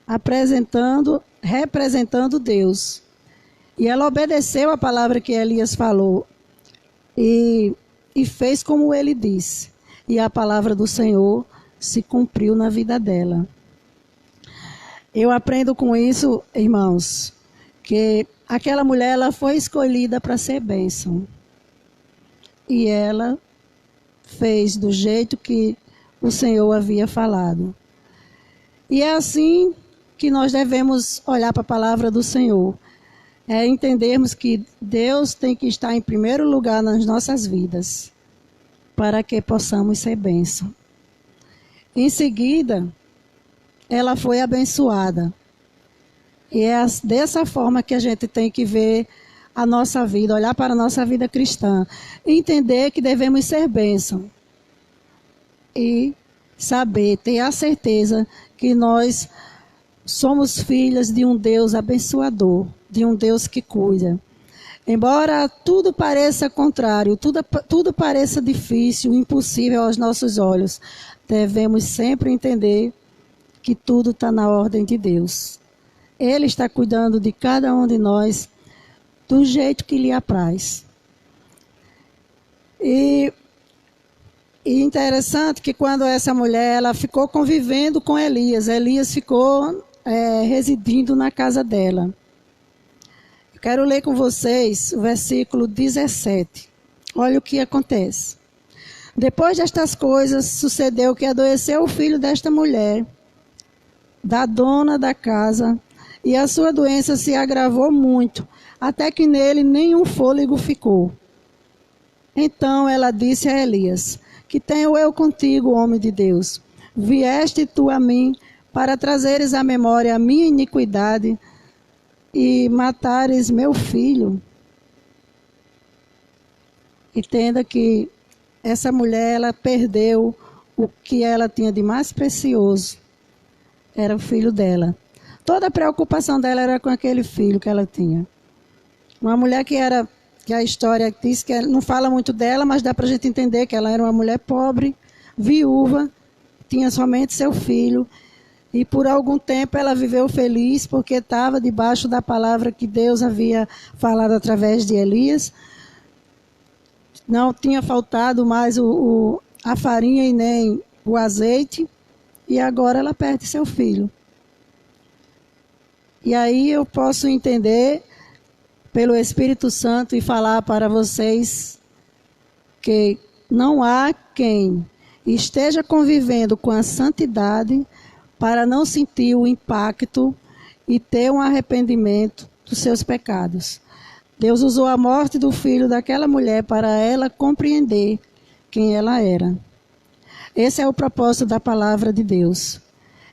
representando Deus. E ela obedeceu a palavra que Elias falou e fez como ele disse. E a palavra do Senhor se cumpriu na vida dela. Eu aprendo com isso, irmãos, que aquela mulher ela foi escolhida para ser bênção. E ela fez do jeito que o Senhor havia falado. E é assim que nós devemos olhar para a palavra do Senhor. É entendermos que Deus tem que estar em primeiro lugar nas nossas vidas, para que possamos ser bênção. Em seguida, ela foi abençoada. E é dessa forma que a gente tem que ver a nossa vida, olhar para a nossa vida cristã. Entender que devemos ser bênção. E saber, ter a certeza que nós somos filhas de um Deus abençoador, de um Deus que cuida. Embora tudo pareça contrário, tudo pareça difícil, impossível aos nossos olhos, devemos sempre entender que tudo está na ordem de Deus. Ele está cuidando de cada um de nós do jeito que lhe apraz. E interessante que quando essa mulher ela ficou convivendo com Elias, Elias ficou residindo na casa dela. Eu quero ler com vocês o versículo 17. Olha o que acontece. Depois destas coisas, sucedeu que adoeceu o filho desta mulher, da dona da casa, e a sua doença se agravou muito, até que nele nenhum fôlego ficou. Então ela disse a Elias: que tenho eu contigo, homem de Deus? Vieste tu a mim para trazeres à memória a minha iniquidade e matares meu filho? Entenda que essa mulher, ela perdeu o que ela tinha de mais precioso. Era o filho dela. Toda a preocupação dela era com aquele filho que ela tinha. Uma mulher que a história diz que não fala muito dela, mas dá para a gente entender que ela era uma mulher pobre, viúva, tinha somente seu filho. E por algum tempo ela viveu feliz porque estava debaixo da palavra que Deus havia falado através de Elias. Não tinha faltado mais a farinha e nem o azeite. E agora ela perde seu filho. E aí eu posso entender pelo Espírito Santo e falar para vocês que não há quem esteja convivendo com a santidade para não sentir o impacto e ter um arrependimento dos seus pecados. Deus usou a morte do filho daquela mulher para ela compreender quem ela era. Esse é o propósito da palavra de Deus.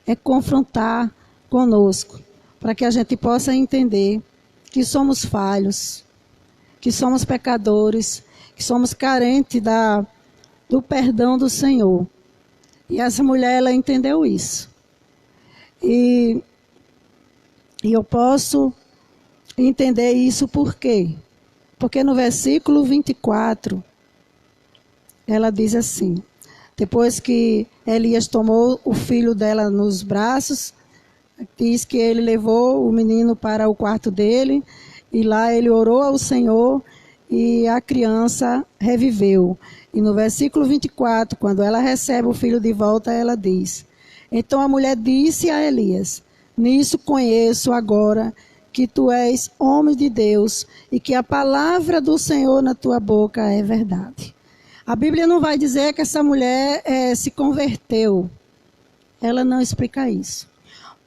É confrontar conosco, para que a gente possa entender que somos falhos, que somos pecadores, que somos carentes do perdão do Senhor. E essa mulher, ela entendeu isso. E eu posso entender isso por quê? Porque no versículo 24, ela diz assim: depois que Elias tomou o filho dela nos braços, diz que ele levou o menino para o quarto dele, e lá ele orou ao Senhor, e a criança reviveu. E no versículo 24, quando ela recebe o filho de volta, ela diz: então a mulher disse a Elias: nisso conheço agora que tu és homem de Deus, e que a palavra do Senhor na tua boca é verdade. A Bíblia não vai dizer que essa mulher se converteu. Ela não explica isso.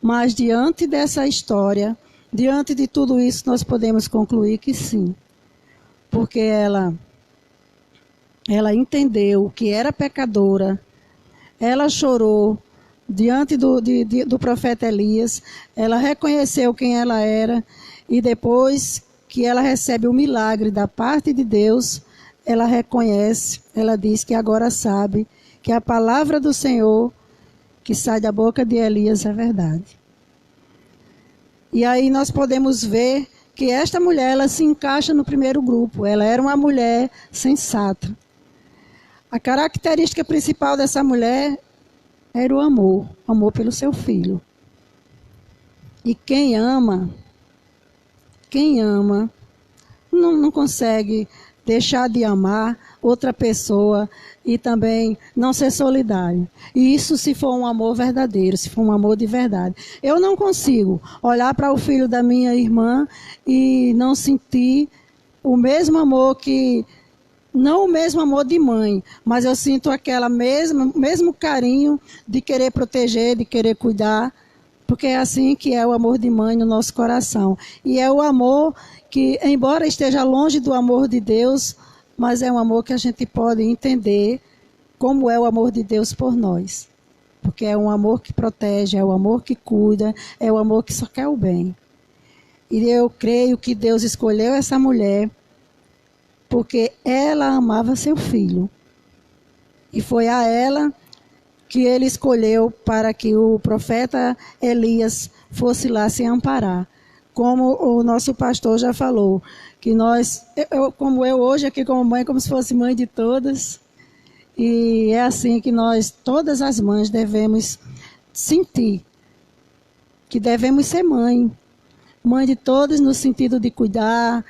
Mas diante dessa história, diante de tudo isso, nós podemos concluir que sim. Porque ela entendeu que era pecadora, ela chorou diante do profeta Elias, ela reconheceu quem ela era, e depois que ela recebe o milagre da parte de Deus, ela reconhece, ela diz que agora sabe que a palavra do Senhor que sai da boca de Elias é verdade. E aí nós podemos ver que esta mulher, ela se encaixa no primeiro grupo. Ela era uma mulher sensata. A característica principal dessa mulher era o amor pelo seu filho. E quem ama não consegue deixar de amar outra pessoa e também não ser solidário. E isso se for um amor verdadeiro, se for um amor de verdade. Eu não consigo olhar para o filho da minha irmã e não sentir o mesmo amor que... Não o mesmo amor de mãe, mas eu sinto mesmo carinho de querer proteger, de querer cuidar, porque é assim que é o amor de mãe no nosso coração. E é o amor que, embora esteja longe do amor de Deus, mas é um amor que a gente pode entender como é o amor de Deus por nós. Porque é um amor que protege, é o amor que cuida, é o amor que só quer o bem. E eu creio que Deus escolheu essa mulher porque ela amava seu filho. E foi a ela que ele escolheu para que o profeta Elias fosse lá se amparar. Como o nosso pastor já falou, que como eu hoje aqui como mãe, como se fosse mãe de todas, e é assim que nós, todas as mães, devemos sentir, que devemos ser mãe de todas no sentido de cuidar,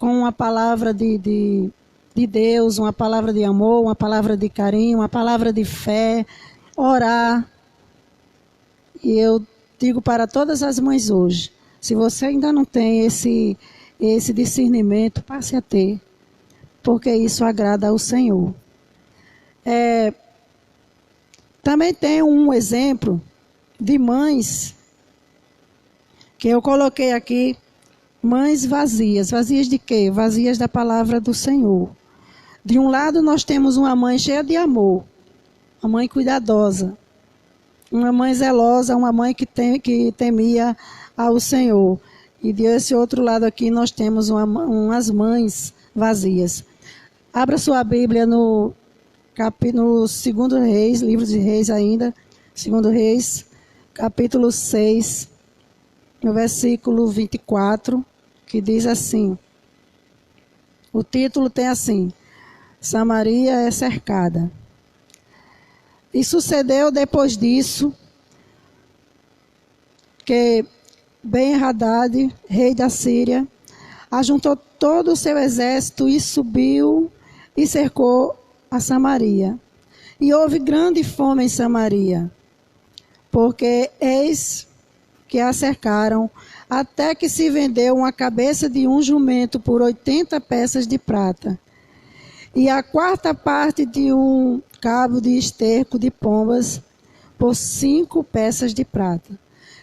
com uma palavra de Deus, uma palavra de amor, uma palavra de carinho, uma palavra de fé, orar. E eu digo para todas as mães hoje, se você ainda não tem esse discernimento, passe a ter, porque isso agrada ao Senhor. Também tem um exemplo de mães que eu coloquei aqui, mães vazias. Vazias de quê? Vazias da palavra do Senhor. De um lado nós temos uma mãe cheia de amor, uma mãe cuidadosa, uma mãe zelosa, uma mãe que temia ao Senhor. E desse outro lado aqui nós temos umas mães vazias. Abra sua Bíblia no 2 Reis, livro de Reis ainda, 2 Reis, capítulo 6, no versículo 24, que diz assim, o título tem assim, Samaria é cercada. E sucedeu depois disso, que Ben-Hadad, rei da Síria, ajuntou todo o seu exército e subiu e cercou a Samaria. E houve grande fome em Samaria, porque eis que a cercaram, até que se vendeu uma cabeça de um jumento por 80 peças de prata, e a quarta parte de um cabo de esterco de pombas por 5 peças de prata.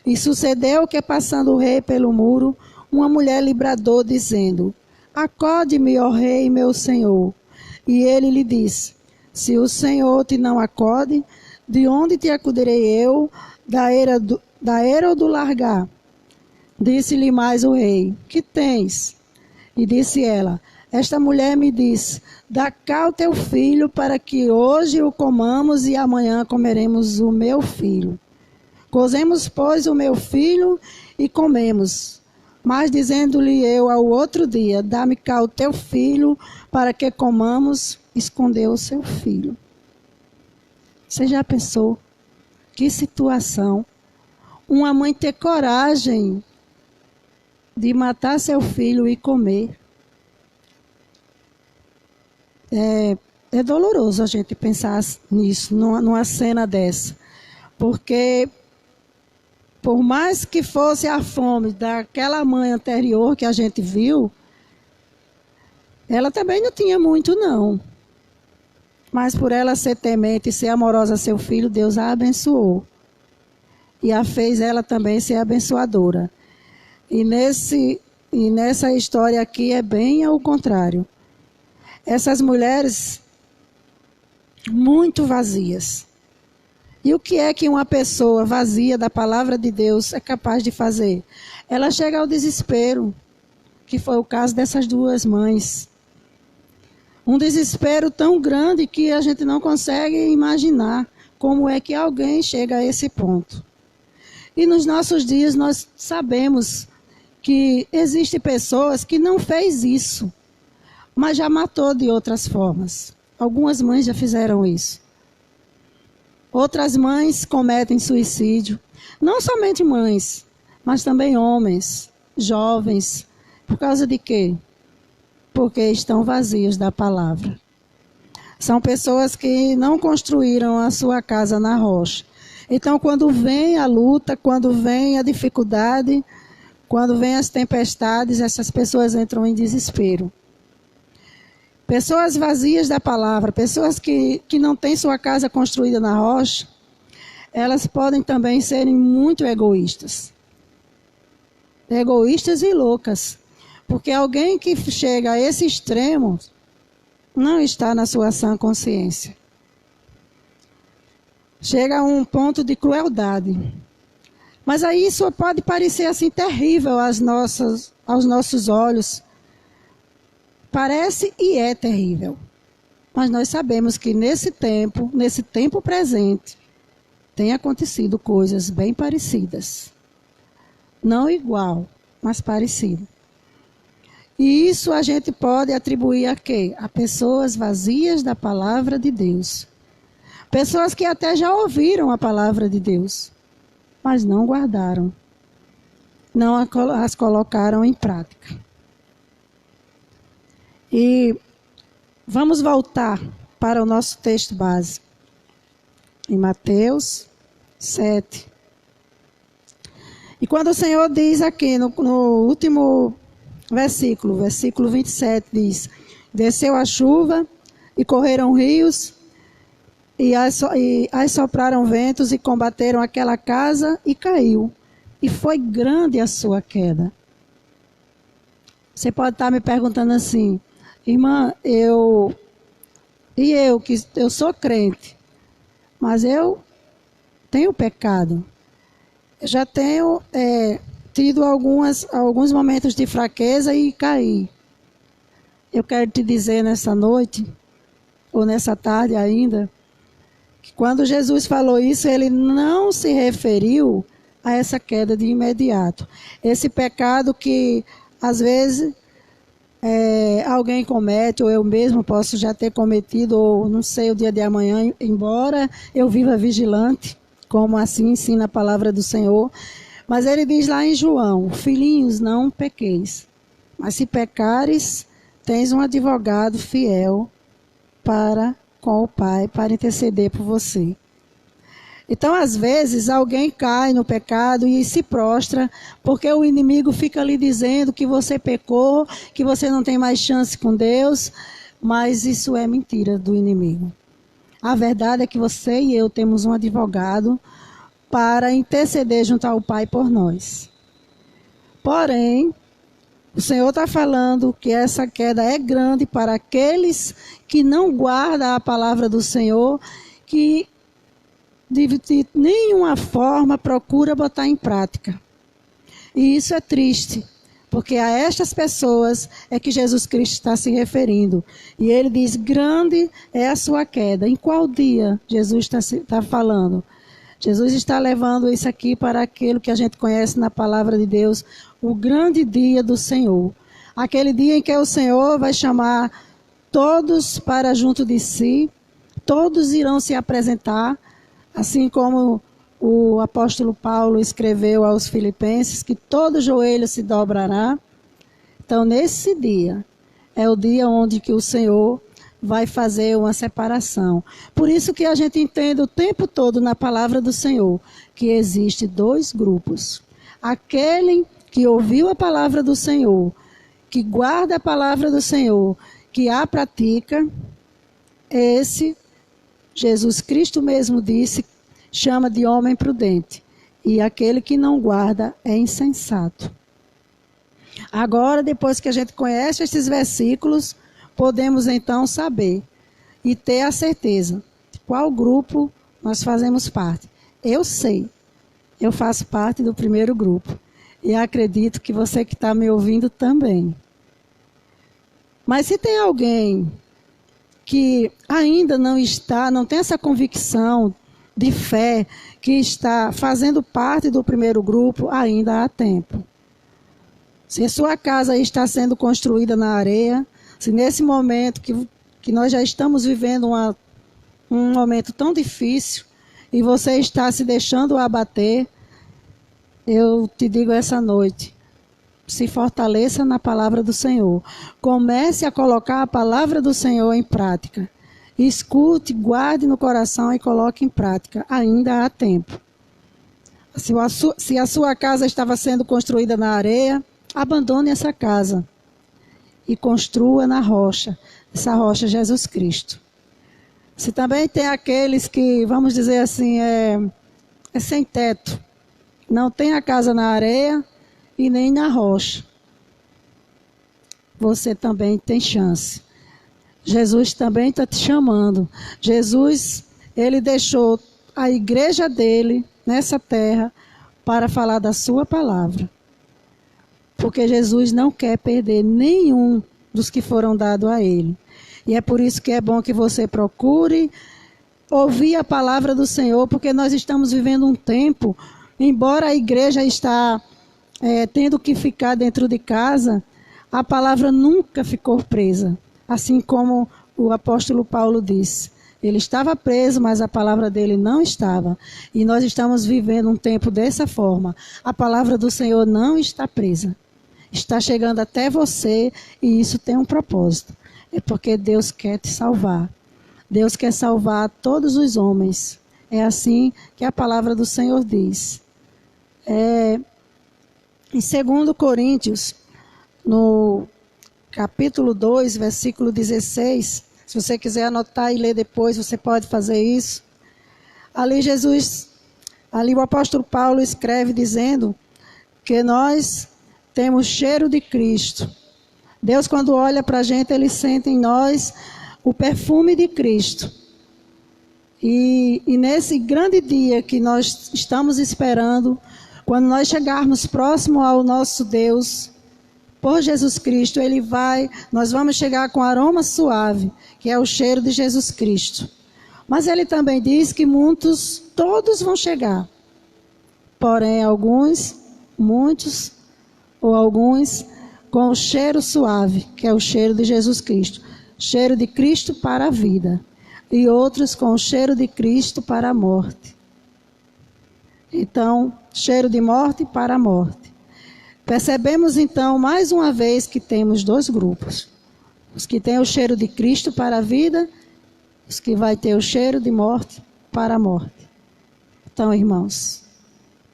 E sucedeu que, passando o rei pelo muro, uma mulher lhe bradou, dizendo, acode-me, ó rei, meu senhor. E ele lhe disse, se o Senhor te não acode, de onde te acudirei eu, da era ou do largar? Disse-lhe mais o rei, que tens? E disse ela, esta mulher me disse, dá cá o teu filho, para que hoje o comamos e amanhã comeremos o meu filho. Cozemos, pois, o meu filho e comemos. Mas dizendo-lhe eu ao outro dia, dá-me cá o teu filho, para que comamos, escondeu o seu filho. Você já pensou? Que situação. Uma mãe ter coragem de matar seu filho e comer. É doloroso a gente pensar nisso, numa cena dessa. Porque, por mais que fosse a fome daquela mãe anterior que a gente viu, ela também não tinha muito, não. Mas por ela ser temente e ser amorosa a seu filho, Deus a abençoou. E a fez ela também ser abençoadora. E nessa história aqui é bem ao contrário. Essas mulheres muito vazias. E o que é que uma pessoa vazia da palavra de Deus é capaz de fazer? Ela chega ao desespero. que foi o caso dessas duas mães. Um desespero tão grande que a gente não consegue imaginar como é que alguém chega a esse ponto. E nos nossos dias nós sabemos que existem pessoas que não fez isso, mas já matou de outras formas. Algumas mães já fizeram isso. Outras mães cometem suicídio. Não somente mães, mas também homens, jovens. Por causa de quê? Porque estão vazios da palavra. São pessoas que não construíram a sua casa na rocha. Então, quando vem a luta, quando vem a dificuldade, quando vem as tempestades, essas pessoas entram em desespero. Pessoas vazias da palavra, pessoas que não têm sua casa construída na rocha, elas podem também serem muito egoístas. Egoístas e loucas. Porque alguém que chega a esse extremo não está na sua sã consciência. Chega a um ponto de crueldade. Mas aí isso pode parecer assim terrível aos nossos olhos. Parece e é terrível. Mas nós sabemos que nesse tempo presente, tem acontecido coisas bem parecidas. Não igual, mas parecido. E isso a gente pode atribuir a quê? A pessoas vazias da palavra de Deus. Pessoas que até já ouviram a palavra de Deus, mas não guardaram. Não as colocaram em prática. E vamos voltar para o nosso texto base. Em Mateus 7. E quando o Senhor diz aqui no último versículo 27, diz: desceu a chuva e correram rios e assopraram ventos e combateram aquela casa e caiu. E foi grande a sua queda. Você pode estar me perguntando assim: irmã, eu sou crente, mas eu tenho pecado. Eu já tenho tido alguns momentos de fraqueza e caí. Eu quero te dizer nessa noite, ou nessa tarde ainda, que quando Jesus falou isso, ele não se referiu a essa queda de imediato. Esse pecado que, às vezes, alguém comete, ou eu mesmo posso já ter cometido, ou não sei, o dia de amanhã, embora eu viva vigilante, como assim ensina a palavra do Senhor. Mas ele diz lá em João: filhinhos, não pequeis, mas se pecares, tens um advogado fiel com o Pai para interceder por você. Então, às vezes, alguém cai no pecado e se prostra, porque o inimigo fica ali dizendo que você pecou, que você não tem mais chance com Deus, mas isso é mentira do inimigo. A verdade é que você e eu temos um advogado para interceder junto ao Pai por nós. Porém, o Senhor está falando que essa queda é grande para aqueles que não guardam a palavra do Senhor, que de nenhuma forma procura botar em prática. E isso é triste, porque a estas pessoas é que Jesus Cristo está se referindo. E ele diz: grande é a sua queda. Em qual dia Jesus está falando? Jesus está levando isso aqui para aquilo que a gente conhece na palavra de Deus, o grande dia do Senhor. Aquele dia em que o Senhor vai chamar todos para junto de si, todos irão se apresentar, assim como o apóstolo Paulo escreveu aos Filipenses, que todo joelho se dobrará. Então, nesse dia, é o dia onde que o Senhor vai fazer uma separação. Por isso que a gente entende o tempo todo na palavra do Senhor que existe dois grupos. Aquele que ouviu a palavra do Senhor, que guarda a palavra do Senhor, que a pratica, esse, Jesus Cristo mesmo disse, chama de homem prudente. E aquele que não guarda é insensato. Agora, depois que a gente conhece esses versículos, podemos então saber e ter a certeza de qual grupo nós fazemos parte. Eu sei, eu faço parte do primeiro grupo. E acredito que você que está me ouvindo também. Mas se tem alguém que ainda não tem essa convicção de fé, que está fazendo parte do primeiro grupo, ainda há tempo. Se a sua casa está sendo construída na areia, se nesse momento que nós já estamos vivendo um momento tão difícil e você está se deixando abater, eu te digo essa noite, se fortaleça na palavra do Senhor. Comece a colocar a palavra do Senhor em prática. Escute, guarde no coração e coloque em prática. Ainda há tempo. Se a sua casa estava sendo construída na areia, abandone essa casa e construa na rocha. Essa rocha é Jesus Cristo. Se também tem aqueles que, vamos dizer assim, é sem teto, não tem a casa na areia e nem na rocha, você também tem chance. Jesus também está te chamando. Jesus, ele deixou a igreja dele nessa terra para falar da sua palavra. Porque Jesus não quer perder nenhum dos que foram dados a ele. E é por isso que é bom que você procure ouvir a palavra do Senhor, porque nós estamos vivendo um tempo, embora a igreja está tendo que ficar dentro de casa, a palavra nunca ficou presa. Assim como o apóstolo Paulo disse. Ele estava preso, mas a palavra dele não estava. E nós estamos vivendo um tempo dessa forma. A palavra do Senhor não está presa. Está chegando até você e isso tem um propósito. É porque Deus quer te salvar. Deus quer salvar todos os homens. É assim que a palavra do Senhor diz. Em 2 Coríntios, no capítulo 2, versículo 16, se você quiser anotar e ler depois, você pode fazer isso. Ali o apóstolo Paulo escreve dizendo que nós temos cheiro de Cristo. Deus, quando olha para a gente, ele sente em nós o perfume de Cristo. E nesse grande dia que nós estamos esperando, quando nós chegarmos próximo ao nosso Deus, por Jesus Cristo, nós vamos chegar com aroma suave, que é o cheiro de Jesus Cristo. Mas ele também diz que todos vão chegar. Porém, muitos ou alguns, com o cheiro suave, que é o cheiro de Jesus Cristo. Cheiro de Cristo para a vida. E outros com o cheiro de Cristo para a morte. Então, cheiro de morte para a morte. Percebemos então, mais uma vez, que temos dois grupos. Os que têm o cheiro de Cristo para a vida, os que vai ter o cheiro de morte para a morte. Então, irmãos,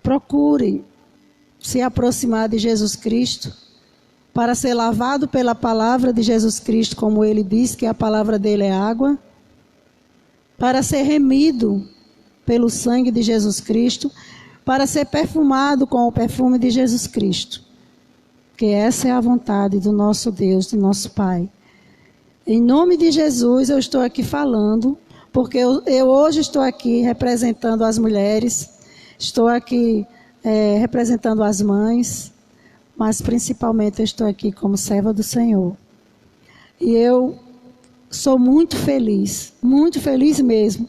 procurem se aproximar de Jesus Cristo, para ser lavado pela palavra de Jesus Cristo, como ele diz que a palavra dele é água, para ser remido pelo sangue de Jesus Cristo, para ser perfumado com o perfume de Jesus Cristo. Porque essa é a vontade do nosso Deus, do nosso Pai. Em nome de Jesus eu estou aqui falando, porque eu hoje estou aqui representando as mulheres, estou aqui representando as mães, mas principalmente eu estou aqui como serva do Senhor. E eu sou muito feliz mesmo,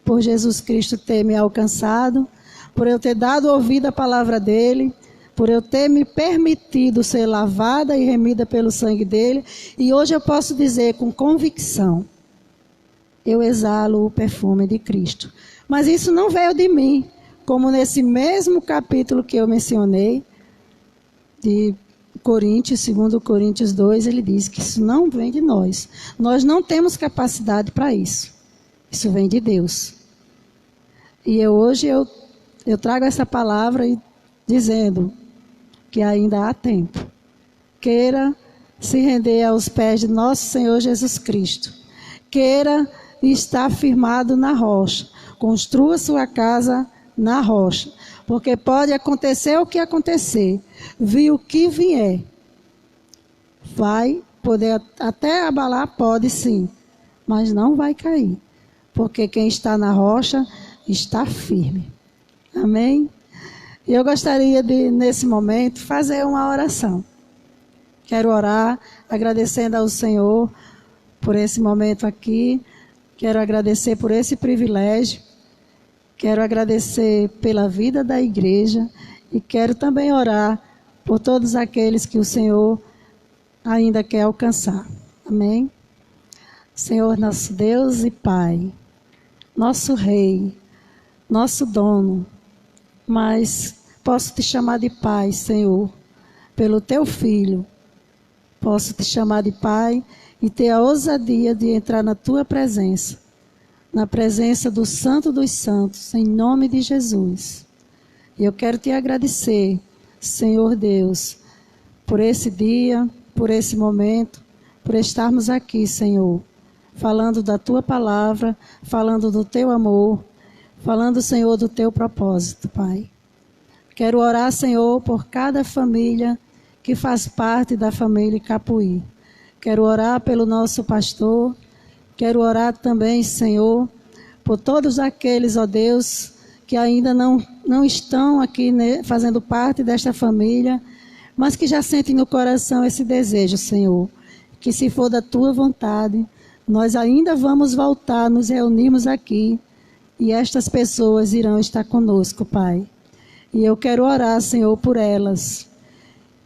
por Jesus Cristo ter me alcançado, por eu ter dado ouvido à palavra dele, por eu ter me permitido ser lavada e remida pelo sangue dele. E hoje eu posso dizer com convicção, eu exalo o perfume de Cristo. Mas isso não veio de mim, como nesse mesmo capítulo que eu mencionei, de Coríntios, 2 Coríntios 2, ele diz que isso não vem de nós. Nós não temos capacidade para isso. Isso vem de Deus. E hoje eu trago essa palavra dizendo que ainda há tempo. Queira se render aos pés de nosso Senhor Jesus Cristo. Queira estar firmado na rocha. Construa sua casa na rocha. Porque pode acontecer o que acontecer. Vir o que vier. Vai poder até abalar, pode sim. Mas não vai cair. Porque quem está na rocha está firme. Amém? E eu gostaria de, nesse momento, fazer uma oração. Quero orar agradecendo ao Senhor por esse momento aqui. Quero agradecer por esse privilégio. Quero agradecer pela vida da igreja. E quero também orar por todos aqueles que o Senhor ainda quer alcançar. Amém? Senhor, nosso Deus e Pai, nosso Rei, nosso dono, mas posso te chamar de Pai, Senhor, pelo teu Filho. Posso te chamar de Pai e ter a ousadia de entrar na tua presença, na presença do Santo dos Santos, em nome de Jesus. E eu quero te agradecer, Senhor Deus, por esse dia, por esse momento, por estarmos aqui, Senhor, falando da tua palavra, falando do teu amor, falando, Senhor, do teu propósito, Pai. Quero orar, Senhor, por cada família que faz parte da família Capuí. Quero orar pelo nosso pastor. Quero orar também, Senhor, por todos aqueles, ó Deus, que ainda não estão aqui, né, fazendo parte desta família, mas que já sentem no coração esse desejo, Senhor, que se for da tua vontade, nós ainda vamos voltar, nos reunirmos aqui, e estas pessoas irão estar conosco, Pai. E eu quero orar, Senhor, por elas.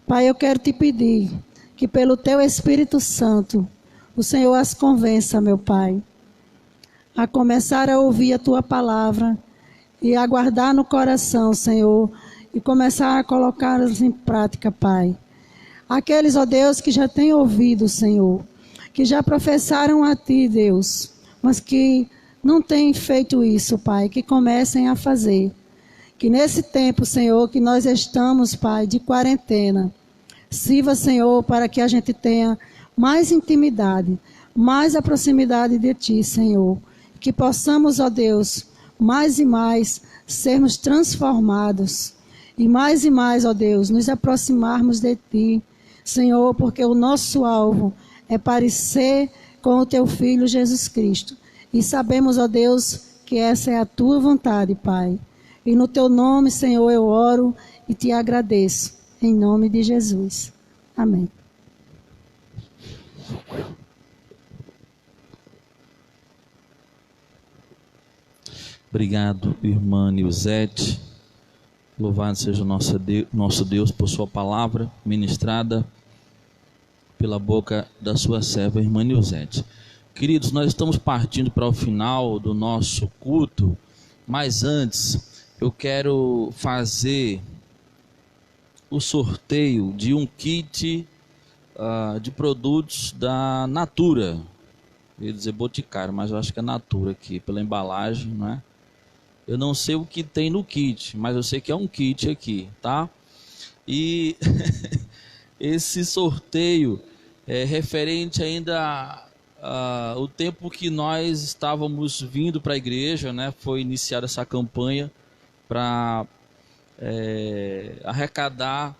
Pai, eu quero te pedir que pelo teu Espírito Santo, o Senhor as convença, meu Pai, a começar a ouvir a tua palavra e a guardar no coração, Senhor, e começar a colocá-las em prática, Pai. Aqueles, ó Deus, que já têm ouvido, Senhor, que já professaram a ti, Deus, mas que não têm feito isso, Pai, que comecem a fazer. Que nesse tempo, Senhor, que nós estamos, Pai, de quarentena, sirva, Senhor, para que a gente tenha mais intimidade, mais a proximidade de Ti, Senhor. Que possamos, ó Deus, mais e mais sermos transformados. E mais, ó Deus, nos aproximarmos de Ti, Senhor, porque o nosso alvo é parecer com o Teu Filho Jesus Cristo. E sabemos, ó Deus, que essa é a Tua vontade, Pai. E no Teu nome, Senhor, eu oro e Te agradeço. Em nome de Jesus. Amém. Obrigado, irmã Nilzete. Louvado seja o nosso Deus por sua palavra ministrada pela boca da sua serva, irmã Nilzete. Queridos, nós estamos partindo para o final do nosso culto, mas antes eu quero fazer o sorteio de um kit de produtos da Natura. Eu ia dizer Boticário, mas eu acho que é Natura aqui, pela embalagem, não é? Eu não sei o que tem no kit, mas eu sei que é um kit aqui, tá? E esse sorteio é referente ainda ao tempo que nós estávamos vindo para a igreja, né? Foi iniciada essa campanha para arrecadar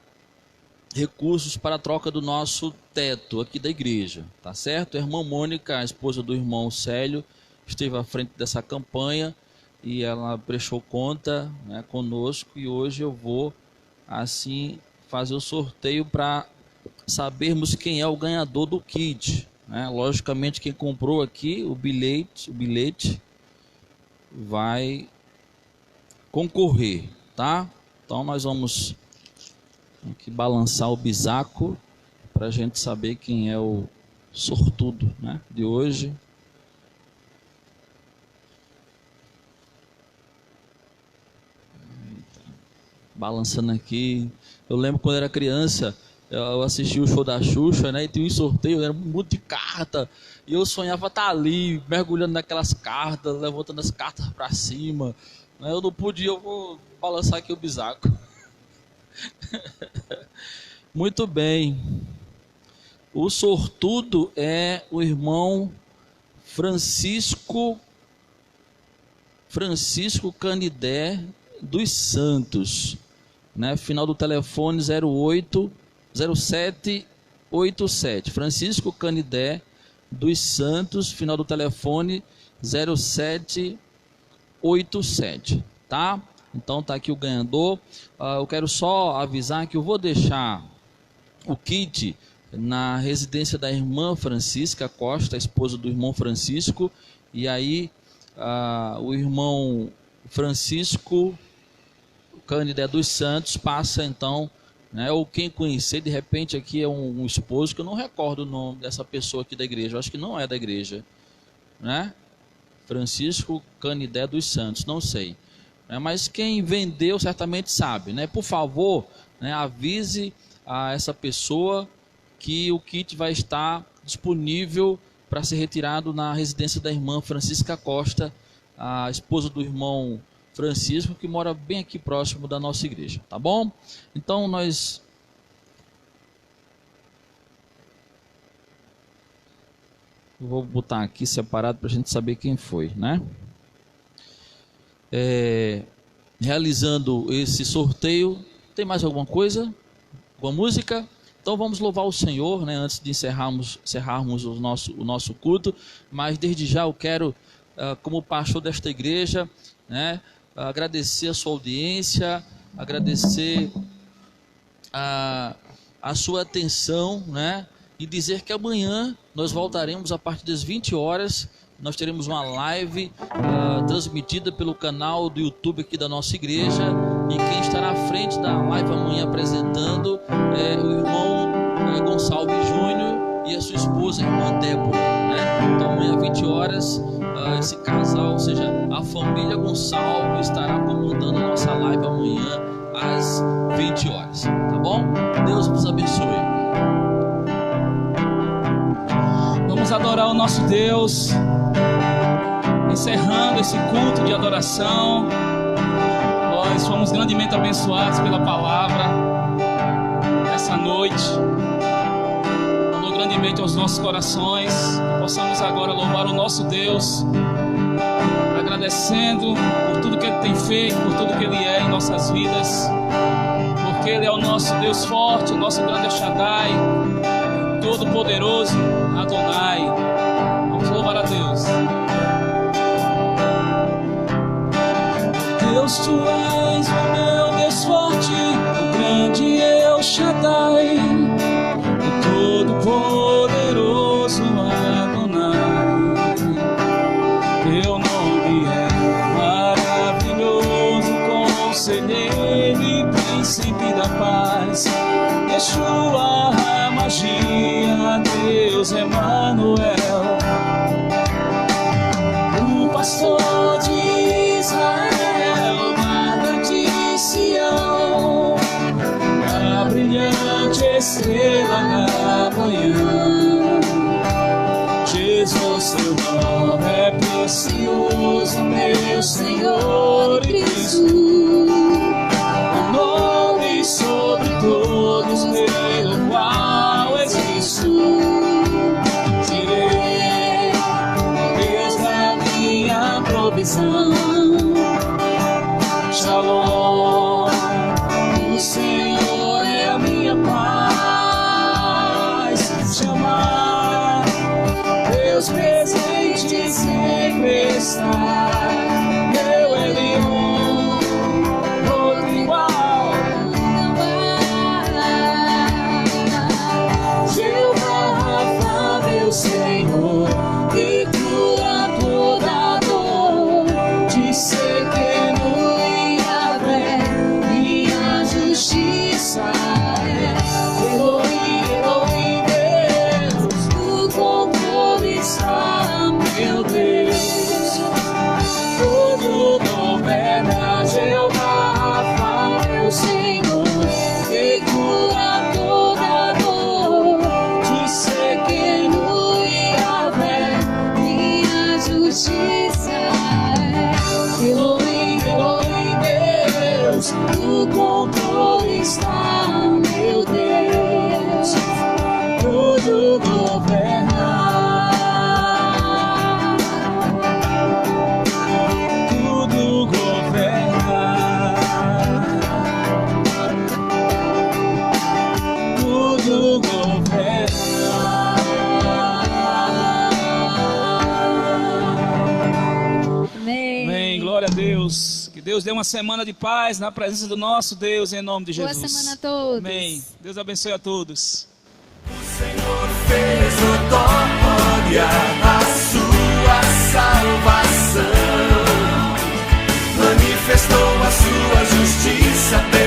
recursos para a troca do nosso teto aqui da igreja, tá certo? A irmã Mônica, a esposa do irmão Célio, esteve à frente dessa campanha e ela prestou conta, né, conosco, e hoje eu vou assim fazer o sorteio para sabermos quem é o ganhador do kit, né? Logicamente quem comprou aqui o bilhete vai concorrer, tá? Então nós vamos aqui balançar o bisaco para a gente saber quem é o sortudo, né, de hoje. Balançando aqui. Eu lembro quando era criança, eu assisti o show da Xuxa, né, e tinha um sorteio, era um monte de carta, e eu sonhava estar ali, mergulhando naquelas cartas, levantando as cartas para cima, né? Eu não podia, eu vou balançar aqui o bisaco. Muito bem. O sortudo é o irmão Francisco Canidé dos Santos, né? Final do telefone 0787. Francisco Canidé dos Santos, final do telefone 0787, tá? Então tá aqui o ganhador. Eu quero só avisar que eu vou deixar o kit na residência da irmã Francisca Costa, esposa do irmão Francisco, e aí o irmão Francisco Canidé dos Santos passa então, né, ou quem conhecer, de repente aqui é um esposo, que eu não recordo o nome dessa pessoa aqui da igreja, eu acho que não é da igreja, né? Francisco Canidé dos Santos, não sei, né? Mas quem vendeu certamente sabe, né? Por favor, né, avise a essa pessoa que o kit vai estar disponível para ser retirado na residência da irmã Francisca Costa, a esposa do irmão Francisco, que mora bem aqui próximo da nossa igreja, tá bom? Então nós vou botar aqui separado para a gente saber quem foi, né? Realizando esse sorteio, tem mais alguma coisa? Alguma música? Então vamos louvar o Senhor, né, antes de encerrarmos o nosso culto. Mas desde já eu quero, como pastor desta igreja, né, agradecer a sua audiência, agradecer a sua atenção, né, e dizer que amanhã nós voltaremos a partir das 20 horas. Nós teremos uma live transmitida pelo canal do YouTube aqui da nossa igreja, e quem estará à frente da live amanhã apresentando é o irmão Gonçalves Júnior e a sua esposa, a irmã Débora, né? Então amanhã 20 horas, esse casal, ou seja, a família Gonçalves estará comandando a nossa live amanhã às 20 horas, tá bom? Deus nos abençoe. Vamos adorar o nosso Deus, encerrando esse culto de adoração. Nós fomos grandemente abençoados pela palavra essa noite. Falou grandemente aos nossos corações. Que possamos agora louvar o nosso Deus, agradecendo por tudo que Ele tem feito, por tudo que Ele é em nossas vidas, porque Ele é o nosso Deus forte, o nosso grande Shaddai, Todo-Poderoso, Adonai. Vamos louvar a Deus. Deus, Tu és o meu Deus forte, o grande El Shaddai, o Todo-Poderoso Adonai. Teu nome é maravilhoso, Conselheiro e Príncipe da Paz. Yeshua HaMashiach, Deus Emmanuel, o pastor de Israel, guarda de Sião, a brilhante estrela da manhã. Jesus, Teu nome é precioso, meu Senhor e Cristo, o nome sobre todos, pelo qual existo. Tirei Deus da minha provisão. Shalom, o Senhor é a minha paz. Chamar Deus presente sempre está. Meu Elion, outro igual. Jeová, meu Senhor, que cura toda dor. Disse que no Yahvé minha justiça é. Elohim, Elohim, Deus, no controle está, meu Deus. Tudo governa, Jeová, meu Senhor, que cura toda dor. Disse que no Yahvé minha justiça é. Elohim, Elohim, Deus, no controle está, meu Deus. Tudo governa, tudo governa, tudo governa. Amém. Amém, glória a Deus. Que Deus dê uma semana de paz na presença do nosso Deus, em nome de Jesus. Boa semana a todos. Amém. Deus abençoe a todos. O Senhor fez notória a sua salvação, manifestou a sua justiça.